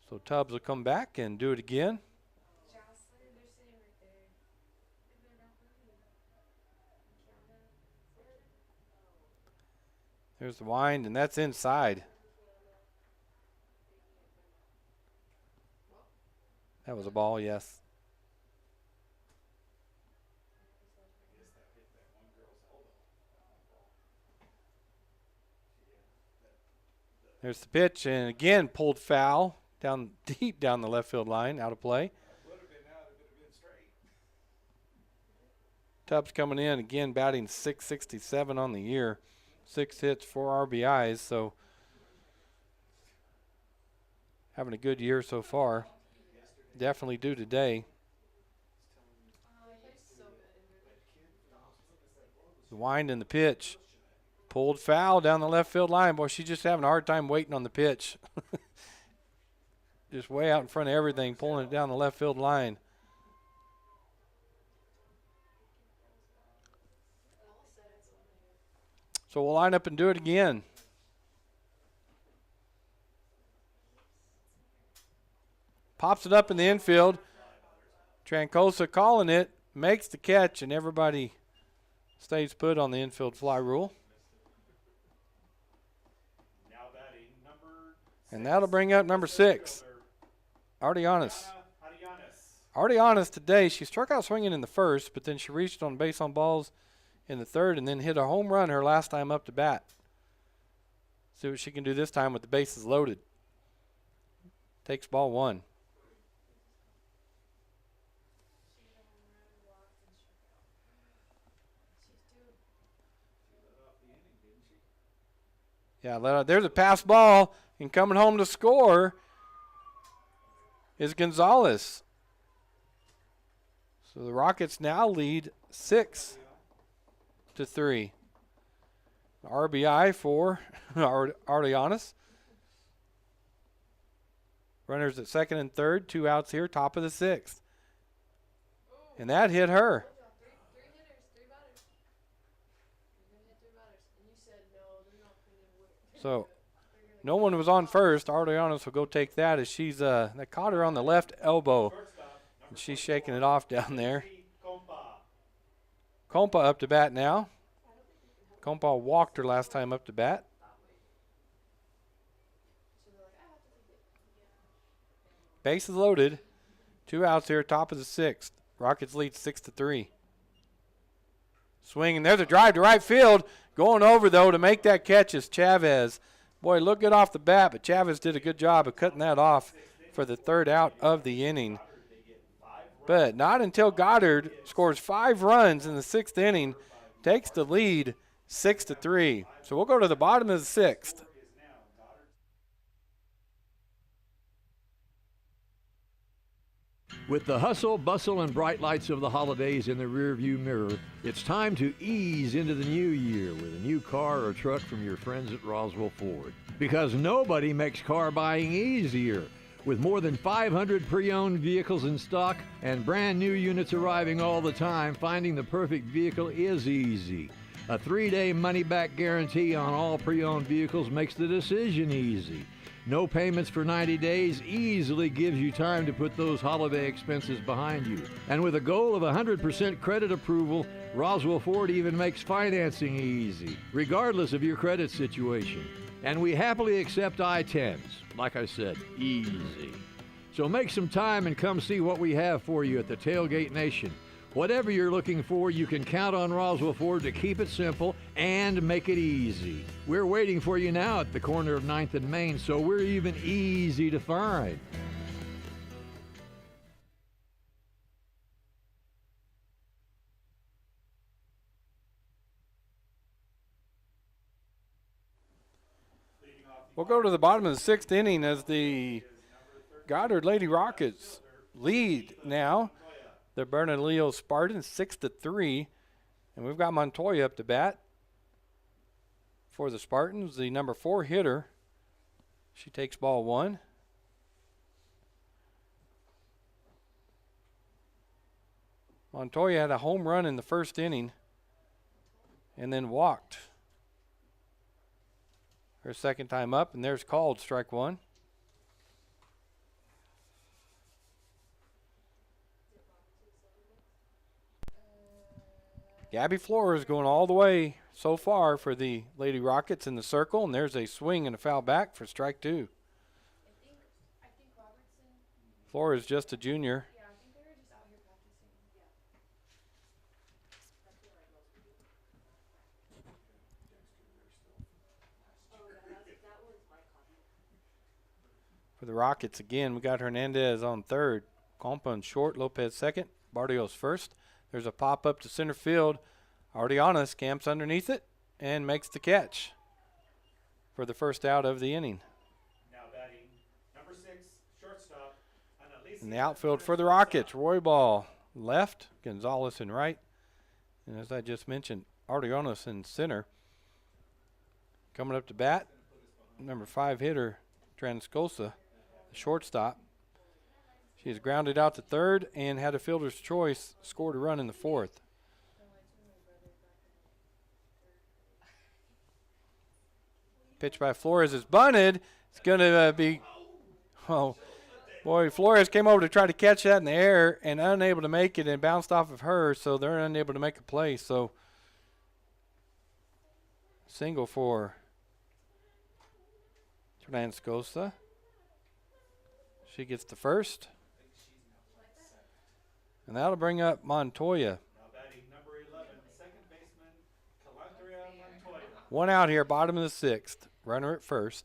So Tubbs will come back and do it again. There's the wind, and that's inside. That was a ball, yes. There's the pitch, and again pulled foul down deep down the left field line, out of play. Tubbs coming in again, batting .667 on the year, 6 hits, 4 RBIs. So having a good year so far. Definitely due today. The wind and the pitch. Pulled foul down the left field line. Boy, she's just having a hard time waiting on the pitch. Just way out in front of everything, pulling it down the left field line. So we'll line up and do it again. Pops it up in the infield. Trancosa calling it, makes the catch, and everybody stays put on the infield fly rule. And that'll bring up number 6, Artesia. Artesia today, she struck out swinging in the first, but then she reached on base on balls in the third and then hit a home run her last time up to bat. See what she can do this time with the bases loaded. Takes ball 1. Yeah, there's a pass ball, and coming home to score is Gonzalez. So the Rockets now lead 6-3. RBI for Artesia. Runners at second and third, 2 outs here, top of the 6th. And that hit her. So no one was on first. Artesia will go take that as she's that caught her on the left elbow. And she's shaking it off down there. Compa up to bat now. Compa walked her last time up to bat. Bases loaded. 2 outs here, top of the 6th. Rockets lead 6-3. Swing, and there's a drive to right field. Going over, though, to make that catch is Chavez. Boy, looked good off the bat, but Chavez did a good job of cutting that off for the 3rd out of the inning. But not until Goddard scores 5 runs in the 6th inning, takes the lead 6-3. So we'll go to the bottom of the 6th. With the hustle, bustle, and bright lights of the holidays in the rearview mirror, it's time to ease into the new year with a new car or truck from your friends at Roswell Ford. Because nobody makes car buying easier. With more than 500 pre-owned vehicles in stock and brand new units arriving all the time, finding the perfect vehicle is easy. A 3-day money-back guarantee on all pre-owned vehicles makes the decision easy. No payments for 90 days easily gives you time to put those holiday expenses behind you. And with a goal of 100% credit approval, Roswell Ford even makes financing easy, regardless of your credit situation. And we happily accept I-10s. Like I said, easy. So make some time and come see what we have for you at the Tailgate Nation. Whatever you're looking for, you can count on Roswell Ford to keep it simple and make it easy. We're waiting for you now at the corner of 9th and Main, so we're even easy to find. We'll go to the bottom of the 6th inning as the Goddard Lady Rockets lead now. The Bernalillo Spartans 6-3. And we've got Montoya up to bat for the Spartans, the number 4 hitter. She takes ball 1. Montoya had a home run in the 1st inning and then walked. Her 2nd time up, and there's called strike 1. Gabby Flores going all the way so far for the Lady Rockets in the circle, and there's a swing and a foul back for strike 2. Flores just a junior. For the Rockets again, we got Hernandez on 3rd, Compa on short, Lopez 2nd, Barrios 1st. There's a pop-up to center field. Artesia camps underneath it and makes the catch for the 1st out of the inning. Now batting, number 6, shortstop, Annalisa. In the outfield for the Rockets, Roy Ball left, Gonzalez in right. And as I just mentioned, Artesia in center. Coming up to bat, number 5 hitter, Transcosa, the shortstop. She is grounded out to 3rd and had a fielder's choice, scored a run in the 4th. Pitch by Flores is bunted. It's going to be, oh, boy, Flores came over to try to catch that in the air and unable to make it and bounced off of her, so they're unable to make a play. So single for Transcosa. She gets the 1st. And that'll bring up Montoya. Now batting number 11, second baseman, Calantria Montoya. 1 out here, bottom of the 6th. Runner at 1st.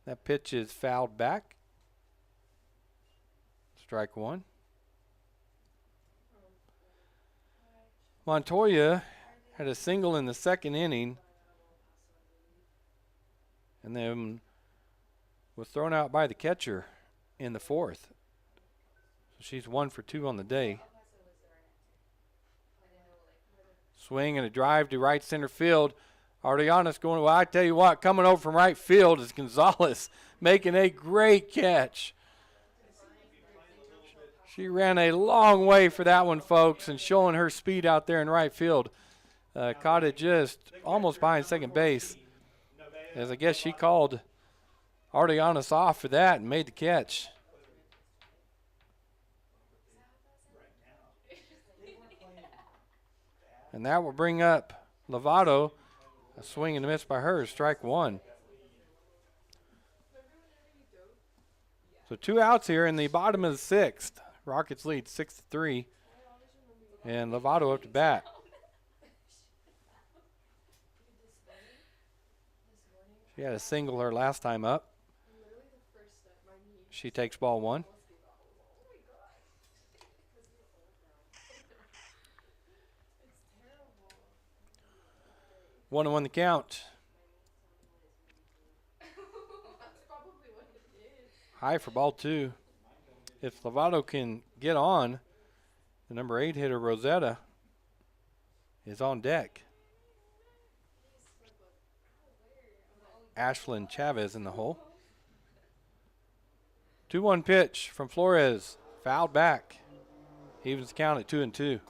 That pitch is fouled back. Strike 1. Montoya had a single in the 2nd inning and then was thrown out by the catcher in the 4th. She's 1 for 2 on the day. Swing and a drive to right center field. Artesia going, well, I tell you what, coming over from right field is Gonzalez making a great catch. She ran a long way for that one, folks, and showing her speed out there in right field. Caught it just almost behind second base. As I guess she called Artesia off for that and made the catch. And that will bring up Lovato. A swing and a miss by her, strike 1. So 2 outs here in the bottom of the 6th. Rockets lead 6-3. And Lovato up to bat. She had a single her last time up. She takes ball 1. 1-1 the count. High for ball 2. If Lovato can get on, the number 8 hitter Rosetta is on deck. Ashlyn Chavez in the hole. 2-1 pitch from Flores. Fouled back. Evens the count at 2-2.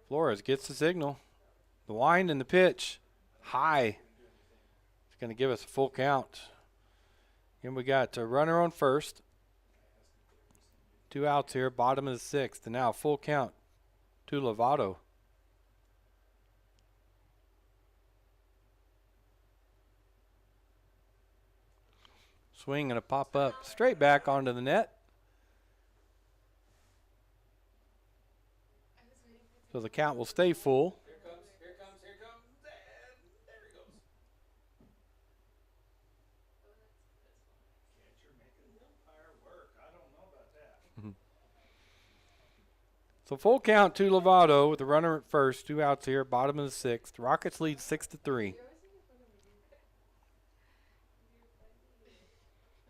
Flores gets the signal. The wind and the pitch. High. It's going to give us a full count. And we got a runner on first. 2 outs here, bottom of the 6th. And now full count to Lovato. Swing and a pop up straight back onto the net. So the count will stay full. Here comes, and there he goes. Catcher making umpire work. I don't know about that. So full count to Lovato with the runner at first. 2 outs here, bottom of the 6th. Rockets lead 6-3.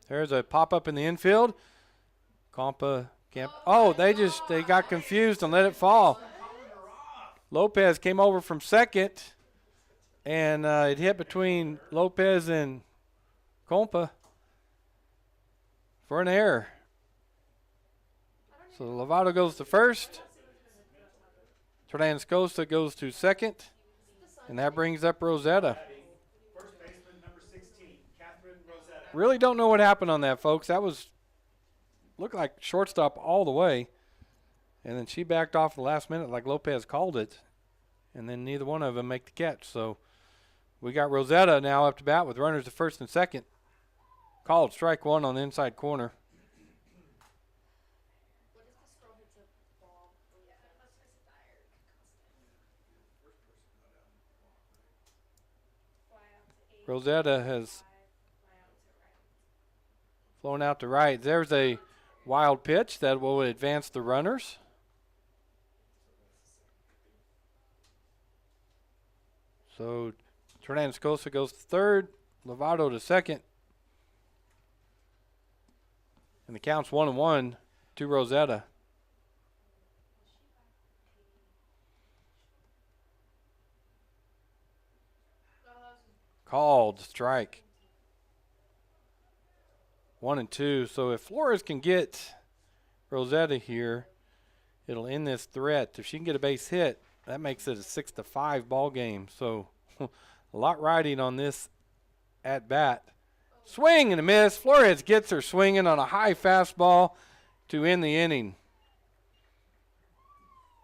There's a pop-up in the infield. Oh, they got confused and let it fall. Lopez came over from second, and it hit between Lopez and Compa for an error. So Lovato goes to first. Transcosta goes to second, and that brings up Rosetta. First baseman, number 16, Catherine Rosetta. Really don't know what happened on that, folks. That looked like shortstop all the way. And then she backed off at the last minute like Lopez called it. And then neither one of them make the catch. So we got Rosetta now up to bat with runners at first and second. Called strike 1 on the inside corner. Rosetta has flown out to right. There's a wild pitch that will advance the runners. So Transcosta goes to third, Lovato to second. And the count's 1-1 to Rosetta. Called strike. 1-2. So if Flores can get Rosetta here, it'll end this threat. If she can get a base hit, that makes it a 6-5 ball game. So a lot riding on this at bat. Swing and a miss. Flores gets her swinging on a high fastball to end the inning.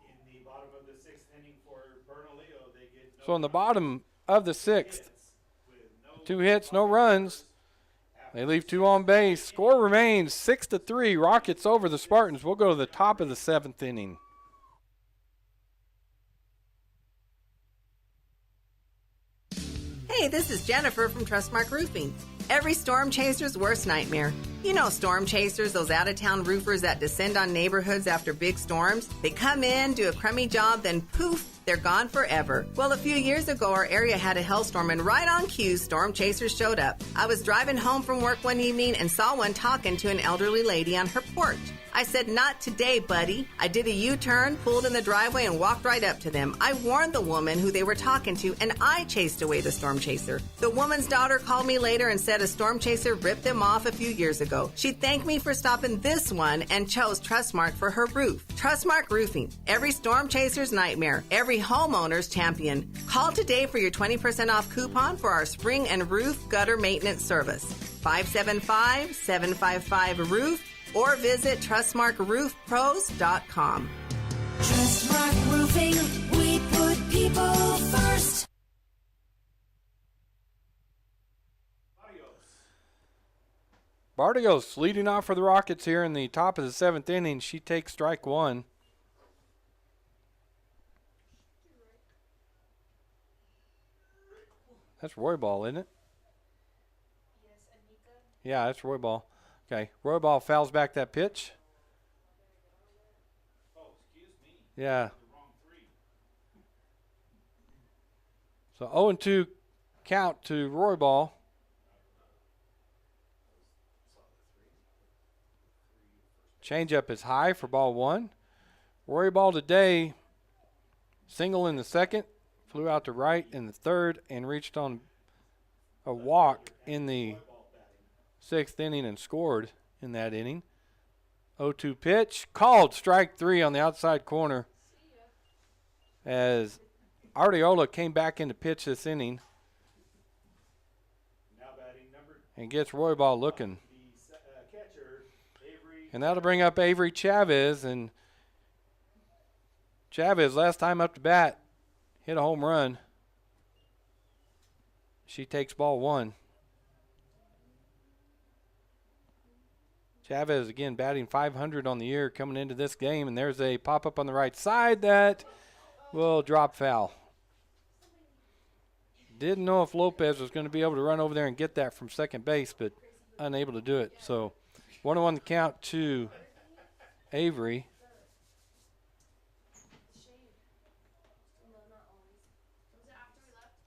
In the bottom of the 6th inning for Bernalillo, they get So in the bottom of the 6th, 2 hits, no runs. They leave 2 on base. Score remains 6-3. Rockets over the Spartans. We'll go to the top of the 7th inning. Hey, this is Jennifer from Trustmark Roofing. Every storm chaser's worst nightmare. You know storm chasers, those out-of-town roofers that descend on neighborhoods after big storms. They come in, do a crummy job, then poof, they're gone forever. Well, a few years ago, our area had a hailstorm, and right on cue, storm chasers showed up. I was driving home from work one evening and saw one talking to an elderly lady on her porch. I said, "Not today, buddy." I did a U-turn, pulled in the driveway, and walked right up to them. I warned the woman who they were talking to, and I chased away the storm chaser. The woman's daughter called me later and said a storm chaser ripped them off a few years ago. She thanked me for stopping this one and chose Trustmark for her roof. Trustmark Roofing. Every storm chaser's nightmare. Every homeowner's champion. Call today for your 20% off coupon for our spring and roof gutter maintenance service. 575-755-ROOF. Or visit TrustmarkRoofPros.com. Trustmark Roofing, we put people first. Barrios leading off for the Rockets here in the top of the 7th inning. She takes strike 1. That's Roybal, isn't it? Yeah, that's Roybal. Okay, Roybal fouls back that pitch. Yeah. So 0-2 count to Roybal. Changeup is high for ball 1. Roybal today, single in the 2nd, flew out to right in the 3rd, and reached on a walk in the 6th inning and scored in that inning. 0-2 pitch, called strike 3 on the outside corner. as Artesia came back into pitch this inning and gets Roybal looking. And that'll bring up Avery Chavez. And Chavez, last time up to bat, hit a home run. She takes ball 1. Chavez again batting .500 on the year coming into this game, and there's a pop-up on the right side that will drop foul. Didn't know if Lopez was going to be able to run over there and get that from second base, but unable to do it. So 1-1 the count to Avery.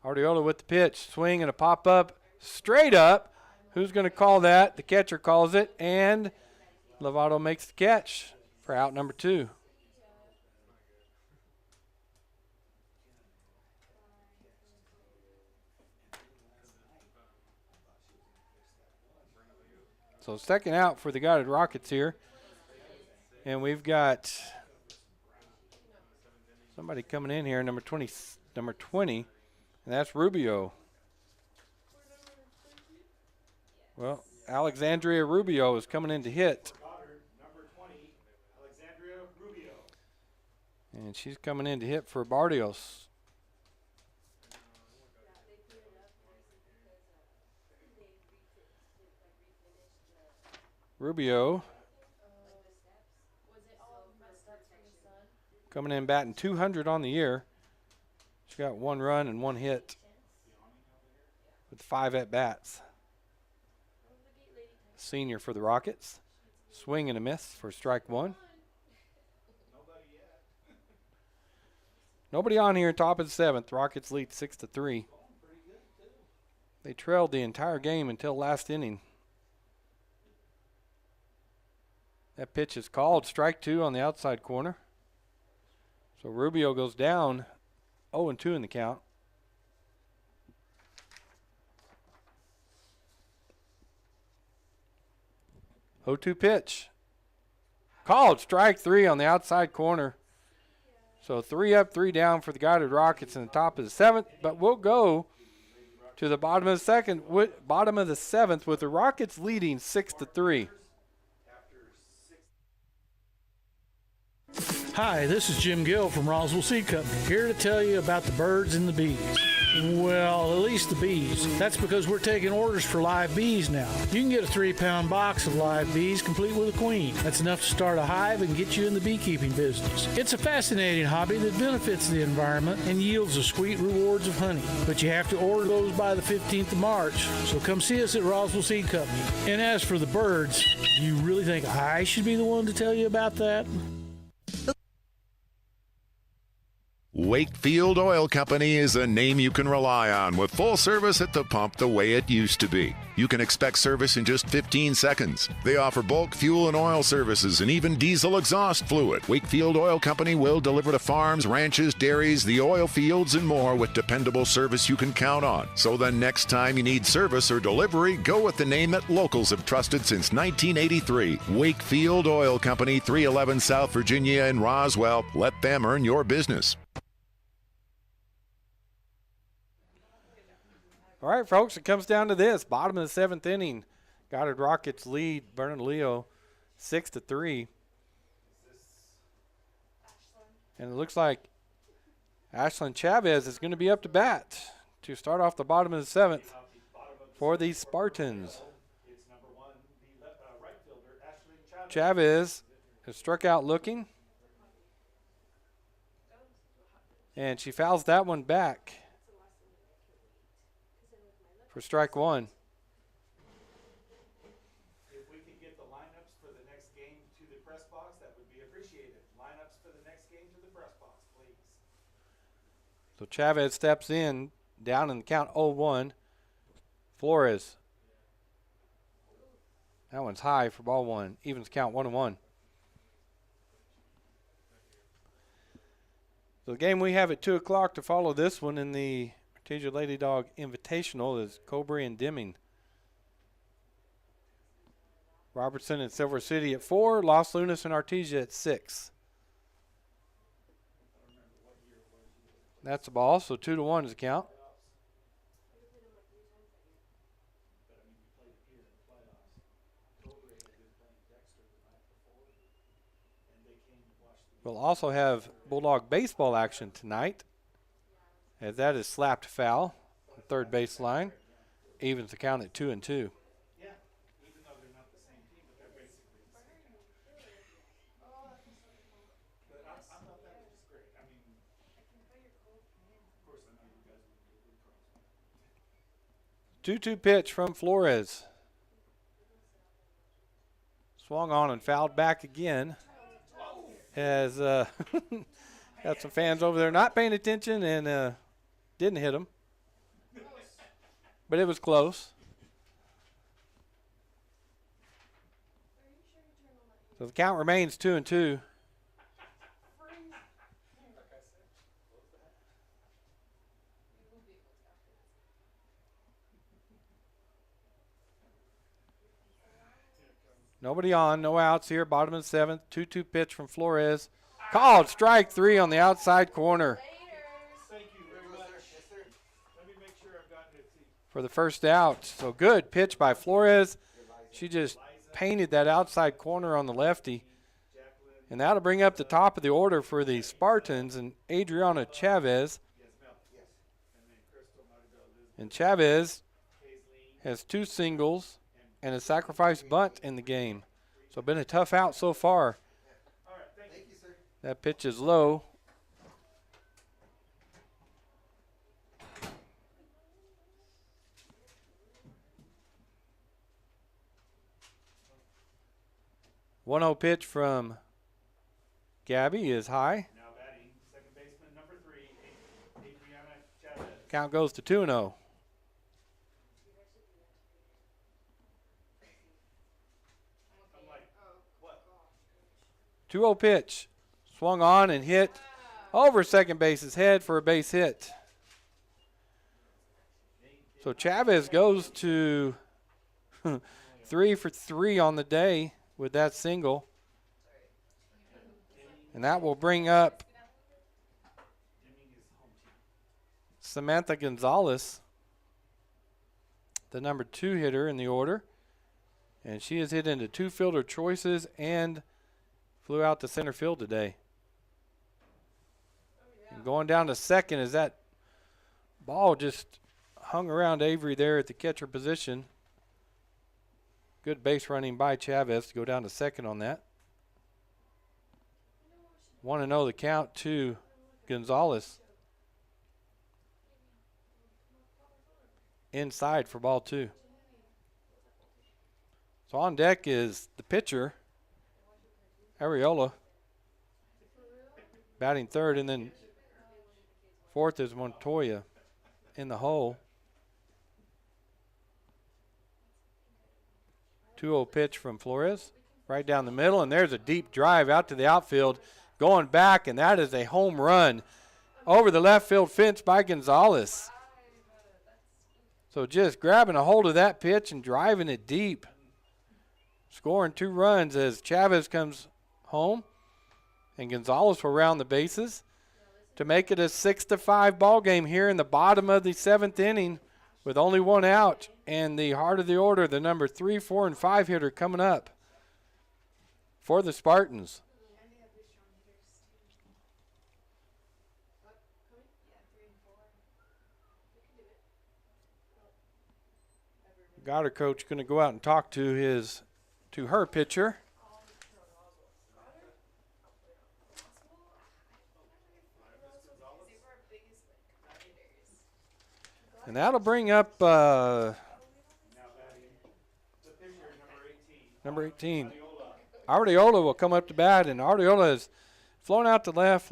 Artesia with the pitch, swing and a pop-up straight up. Who's going to call that? The catcher calls it, and Lovato makes the catch for out number 2. So second out for the Goddard Rockets here. And we've got somebody coming in here, number 20, and that's Rubio. Well, Alexandria Rubio is coming in to hit. Goddard, number 20, Alexandria Rubio. And she's coming in to hit for Barrios. Rubio coming in batting .200 on the year. She got 1 run and 1 hit with 5 at-bats. Senior for the Rockets. Swing and a miss for strike 1. Nobody on here, top of the 7th. Rockets lead 6-3. They trailed the entire game until last inning. That pitch is called. Strike 2 on the outside corner. So Rubio goes down 0-2 in the count. 0-2 pitch. Called. Strike 3 on the outside corner. So 3 up, 3 down for the Goddard Rockets in the top of the 7th. But we'll go to the bottom of the 7th with the Rockets leading 6-3. Hi, this is Jim Gill from Roswell Seed Company, here to tell you about the birds and the bees. Well, at least the bees. That's because we're taking orders for live bees now. You can get a 3-pound box of live bees complete with a queen. That's enough to start a hive and get you in the beekeeping business. It's a fascinating hobby that benefits the environment and yields the sweet rewards of honey. But you have to order those by the 15th of March, so come see us at Roswell Seed Company. And as for the birds, do you really think I should be the one to tell you about that? Wakefield Oil Company is a name you can rely on with full service at the pump the way it used to be. You can expect service in just 15 seconds. They offer bulk fuel and oil services and even diesel exhaust fluid. Wakefield Oil Company will deliver to farms, ranches, dairies, the oil fields, and more with dependable service you can count on. So the next time you need service or delivery, go with the name that locals have trusted since 1983. Wakefield Oil Company, 311 South Virginia in Roswell. Let them earn your business. All right, folks, it comes down to this. Bottom of the 7th inning. Goddard Rockets lead Bernalillo 6-3. And it looks like Ashlyn Chavez is going to be up to bat to start off the bottom of the 7th for the Spartans. Chavez has struck out looking. And she fouls that one back for strike 1. If we could get the lineups for the next game to the press box, that would be appreciated. Lineups for the next game to the press box, please. So Chavez steps in, down in the count 0-1. Flores. That one's high for ball 1. Evens count 1-1. So the game we have at 2 o'clock to follow this one in the Artesia Lady Dog Invitational is Cobury and Deming. Robertson and Silver City at 4. Los Lunas and Artesia at 6. That's the ball, so 2-1 is the count. We'll also have Bulldog baseball action tonight, as that is slapped foul on third baseline. Evens the count at 2-2. Two-two pitch from Flores. Swung on and fouled back again. Has got some fans over there not paying attention and didn't hit him. But it was close. So the count remains 2-2. Nobody on, no outs here. Bottom of the seventh. 2-2 pitch from Flores. Called strike 3 on the outside corner. Thank you very much. Yes, sir. Let me make sure I've gotten it. For the first out. So good pitch by Flores. She just painted that outside corner on the lefty. And that'll bring up the top of the order for the Spartans and Adriana Chavez. And Chavez has 2 singles and a sacrifice bunt in the game. So been a tough out so far. Thank you, sir. That pitch is low. One 0 pitch from Gabby is high. Now batting, second baseman number 3, Adriana Chavez. Count goes to 2-0. 2-0 pitch. Swung on and hit over second base's head for a base hit. So Chavez goes to 3 for 3 on the day with that single. And that will bring up Samantha Gonzalez, the number 2 hitter in the order. And she has hit into 2 fielder choices and flew out to center field today. And going down to second as that ball just hung around Avery there at the catcher position. Good base running by Chavez to go down to second on that. 1-0 the count to Gonzalez. Inside for ball 2. So on deck is the pitcher, Ariola, batting third, and then fourth is Montoya in the hole. 2-0 pitch from Flores, right down the middle, and there's a deep drive out to the outfield, going back, and that is a home run over the left field fence by Gonzalez. So just grabbing a hold of that pitch and driving it deep. Scoring 2 runs as Chavez comes home, and Gonzalez will round the bases to make it a 6-5 ball game here in the bottom of the 7th inning with only 1 out, and the heart of the order, the number 3, 4, and 5 hitter coming up for the Spartans. Goddard coach going to go out and talk to her pitcher. And that'll bring up number 18. Artesia will come up to bat, and Artesia has flown out to left,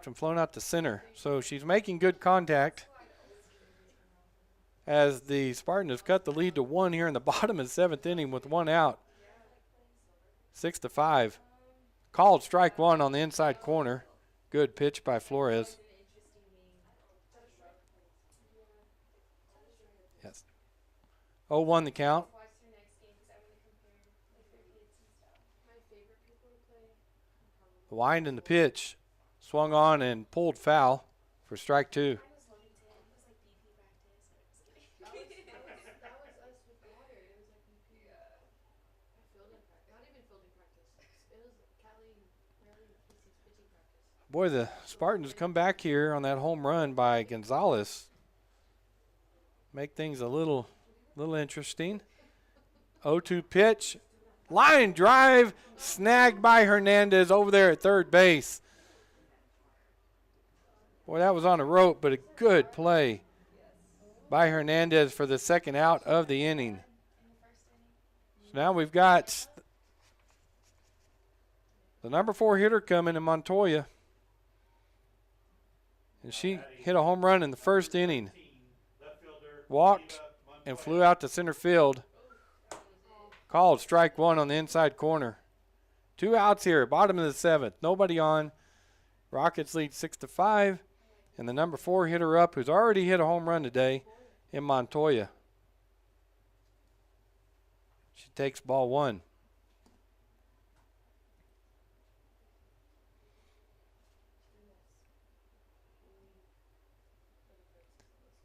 and flown out to center. So she's making good contact as the Spartans have cut the lead to 1 here in the bottom of the 7th inning with 1 out. 6-5. Called strike 1 on the inside corner. Good pitch by Flores. Yes. 0-1 the count. The wind and the pitch swung on and pulled foul for strike 2. That was us with Goddard. It was like BP. Fielding practice. Not even fielding practice. It was Cali pitching practice. Boy, the Spartans come back here on that home run by Gonzalez. Make things a little interesting. 0-2 pitch. Line drive. Snagged by Hernandez over there at third base. Boy, that was on a rope, but a good play by Hernandez for the second out of the inning. So now we've got the number 4 hitter coming in Montoya. And she hit a home run in the first inning. Walked and flew out to center field. Called strike 1 on the inside corner. 2 outs here, bottom of the 7th. Nobody on. Rockets lead 6-5. And the number 4 hitter up, who's already hit a home run today, in Montoya. She takes ball 1.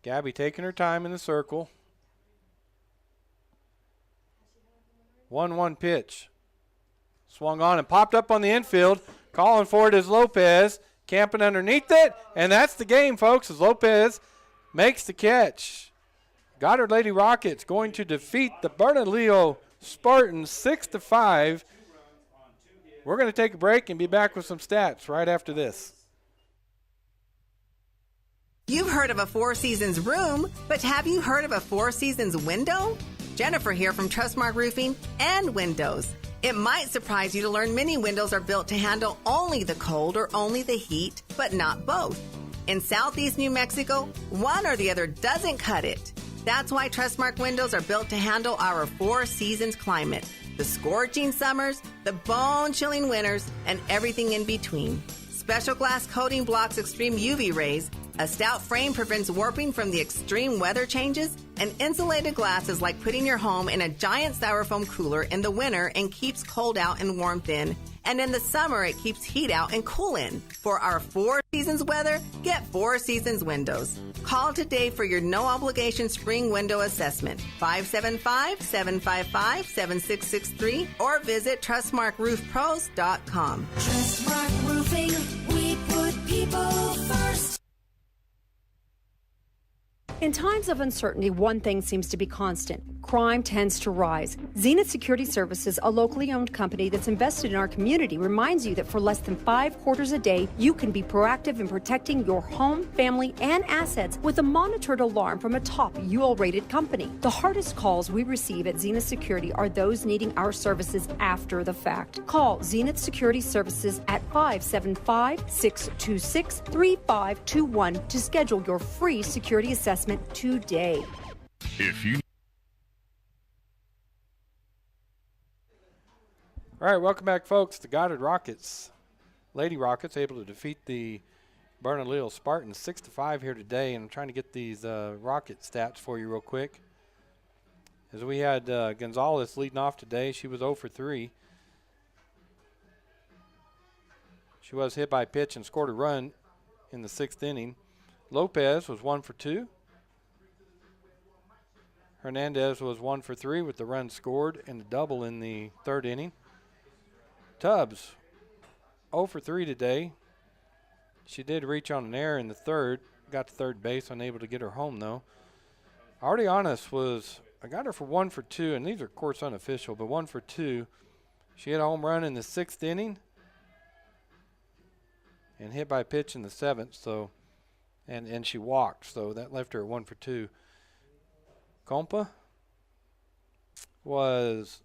Gabby taking her time in the circle. 1-1 pitch. Swung on and popped up on the infield. Calling for it is Lopez. Camping underneath it. And that's the game, folks, as Lopez makes the catch. Goddard Lady Rockets going to defeat the Bernalillo Spartans 6-5. We're going to take a break and be back with some stats right after this. You've heard of a Four Seasons room, but have you heard of a Four Seasons window? Jennifer here from Trustmark Roofing and Windows. It might surprise you to learn many windows are built to handle only the cold or only the heat, but not both. In Southeast New Mexico, one or the other doesn't cut it. That's why Trustmark windows are built to handle our Four Seasons climate. The scorching summers, the bone-chilling winters, and everything in between. Special glass coating blocks extreme UV rays. A stout frame prevents warping from the extreme weather changes. And insulated glass is like putting your home in a giant styrofoam cooler in the winter and keeps cold out and warmth in. And in the summer, it keeps heat out and cool in. For our Four Seasons weather, get Four Seasons windows. Call today for your no-obligation spring window assessment. 575-755-7663 or visit TrustmarkRoofPros.com. Trustmark Roofing, we put people first. In times of uncertainty, one thing seems to be constant. Crime tends to rise. Zenith Security Services, a locally owned company that's invested in our community, reminds you that for less than 5 quarters a day, you can be proactive in protecting your home, family, and assets with a monitored alarm from a top UL-rated company. The hardest calls we receive at Zenith Security are those needing our services after the fact. Call Zenith Security Services at 575-626-3521 to schedule your free security assessment today. If you All right, welcome back, folks. The Goddard Rockets, Lady Rockets, able to defeat the Bernalillo Spartans 6-5 here today. And I'm trying to get these Rocket stats for you real quick. As we had Gonzalez leading off today, she was 0 for 3. She was hit by a pitch and scored a run in the 6th inning. Lopez was 1 for 2. Hernandez was 1 for 3 with the run scored and a double in the 3rd inning. Tubbs, 0 for 3 today. She did reach on an error in the 3rd. Got to third base, unable to get her home, though. Artesia I got her for 1 for 2, and these are, of course, unofficial, but 1 for 2. She had a home run in the 6th inning and hit by a pitch in the 7th, so and she walked, so that left her at 1 for 2. Compa was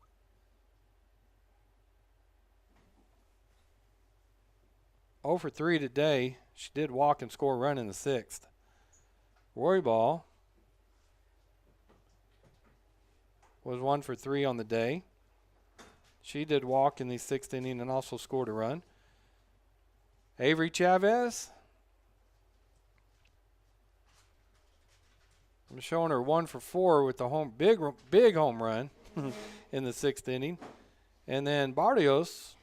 for 3 today. She did walk and score a run in the 6th. Roy Ball was 1 for 3 on the day. She did walk in the 6th inning and also scored a run. Avery Chavez, I'm showing her 1 for 4 with the big home run in the 6th inning. And then Barrios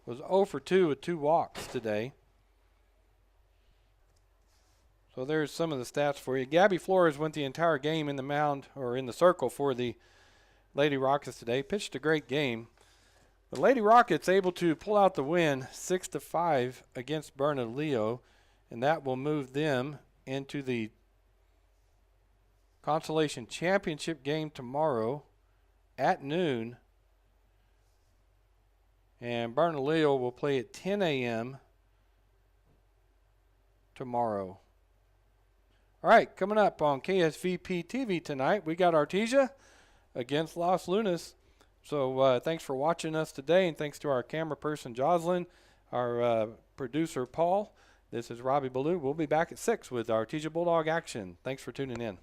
was 0 for 2 with 2 walks today. So there's some of the stats for you. Gabby Flores went the entire game in the mound or in the circle for the Lady Rockets today. Pitched a great game. The Lady Rockets able to pull out the win 6-5 against Bernalillo, and that will move them into the Consolation Championship game tomorrow at noon. And Bernalillo will play at 10 a.m. tomorrow. All right, coming up on KSVP TV tonight, we got Artesia against Los Lunas. So thanks for watching us today, and thanks to our camera person, Jocelyn, our producer, Paul. This is Robbie Ballou. We'll be back at 6 with Artesia Bulldog action. Thanks for tuning in.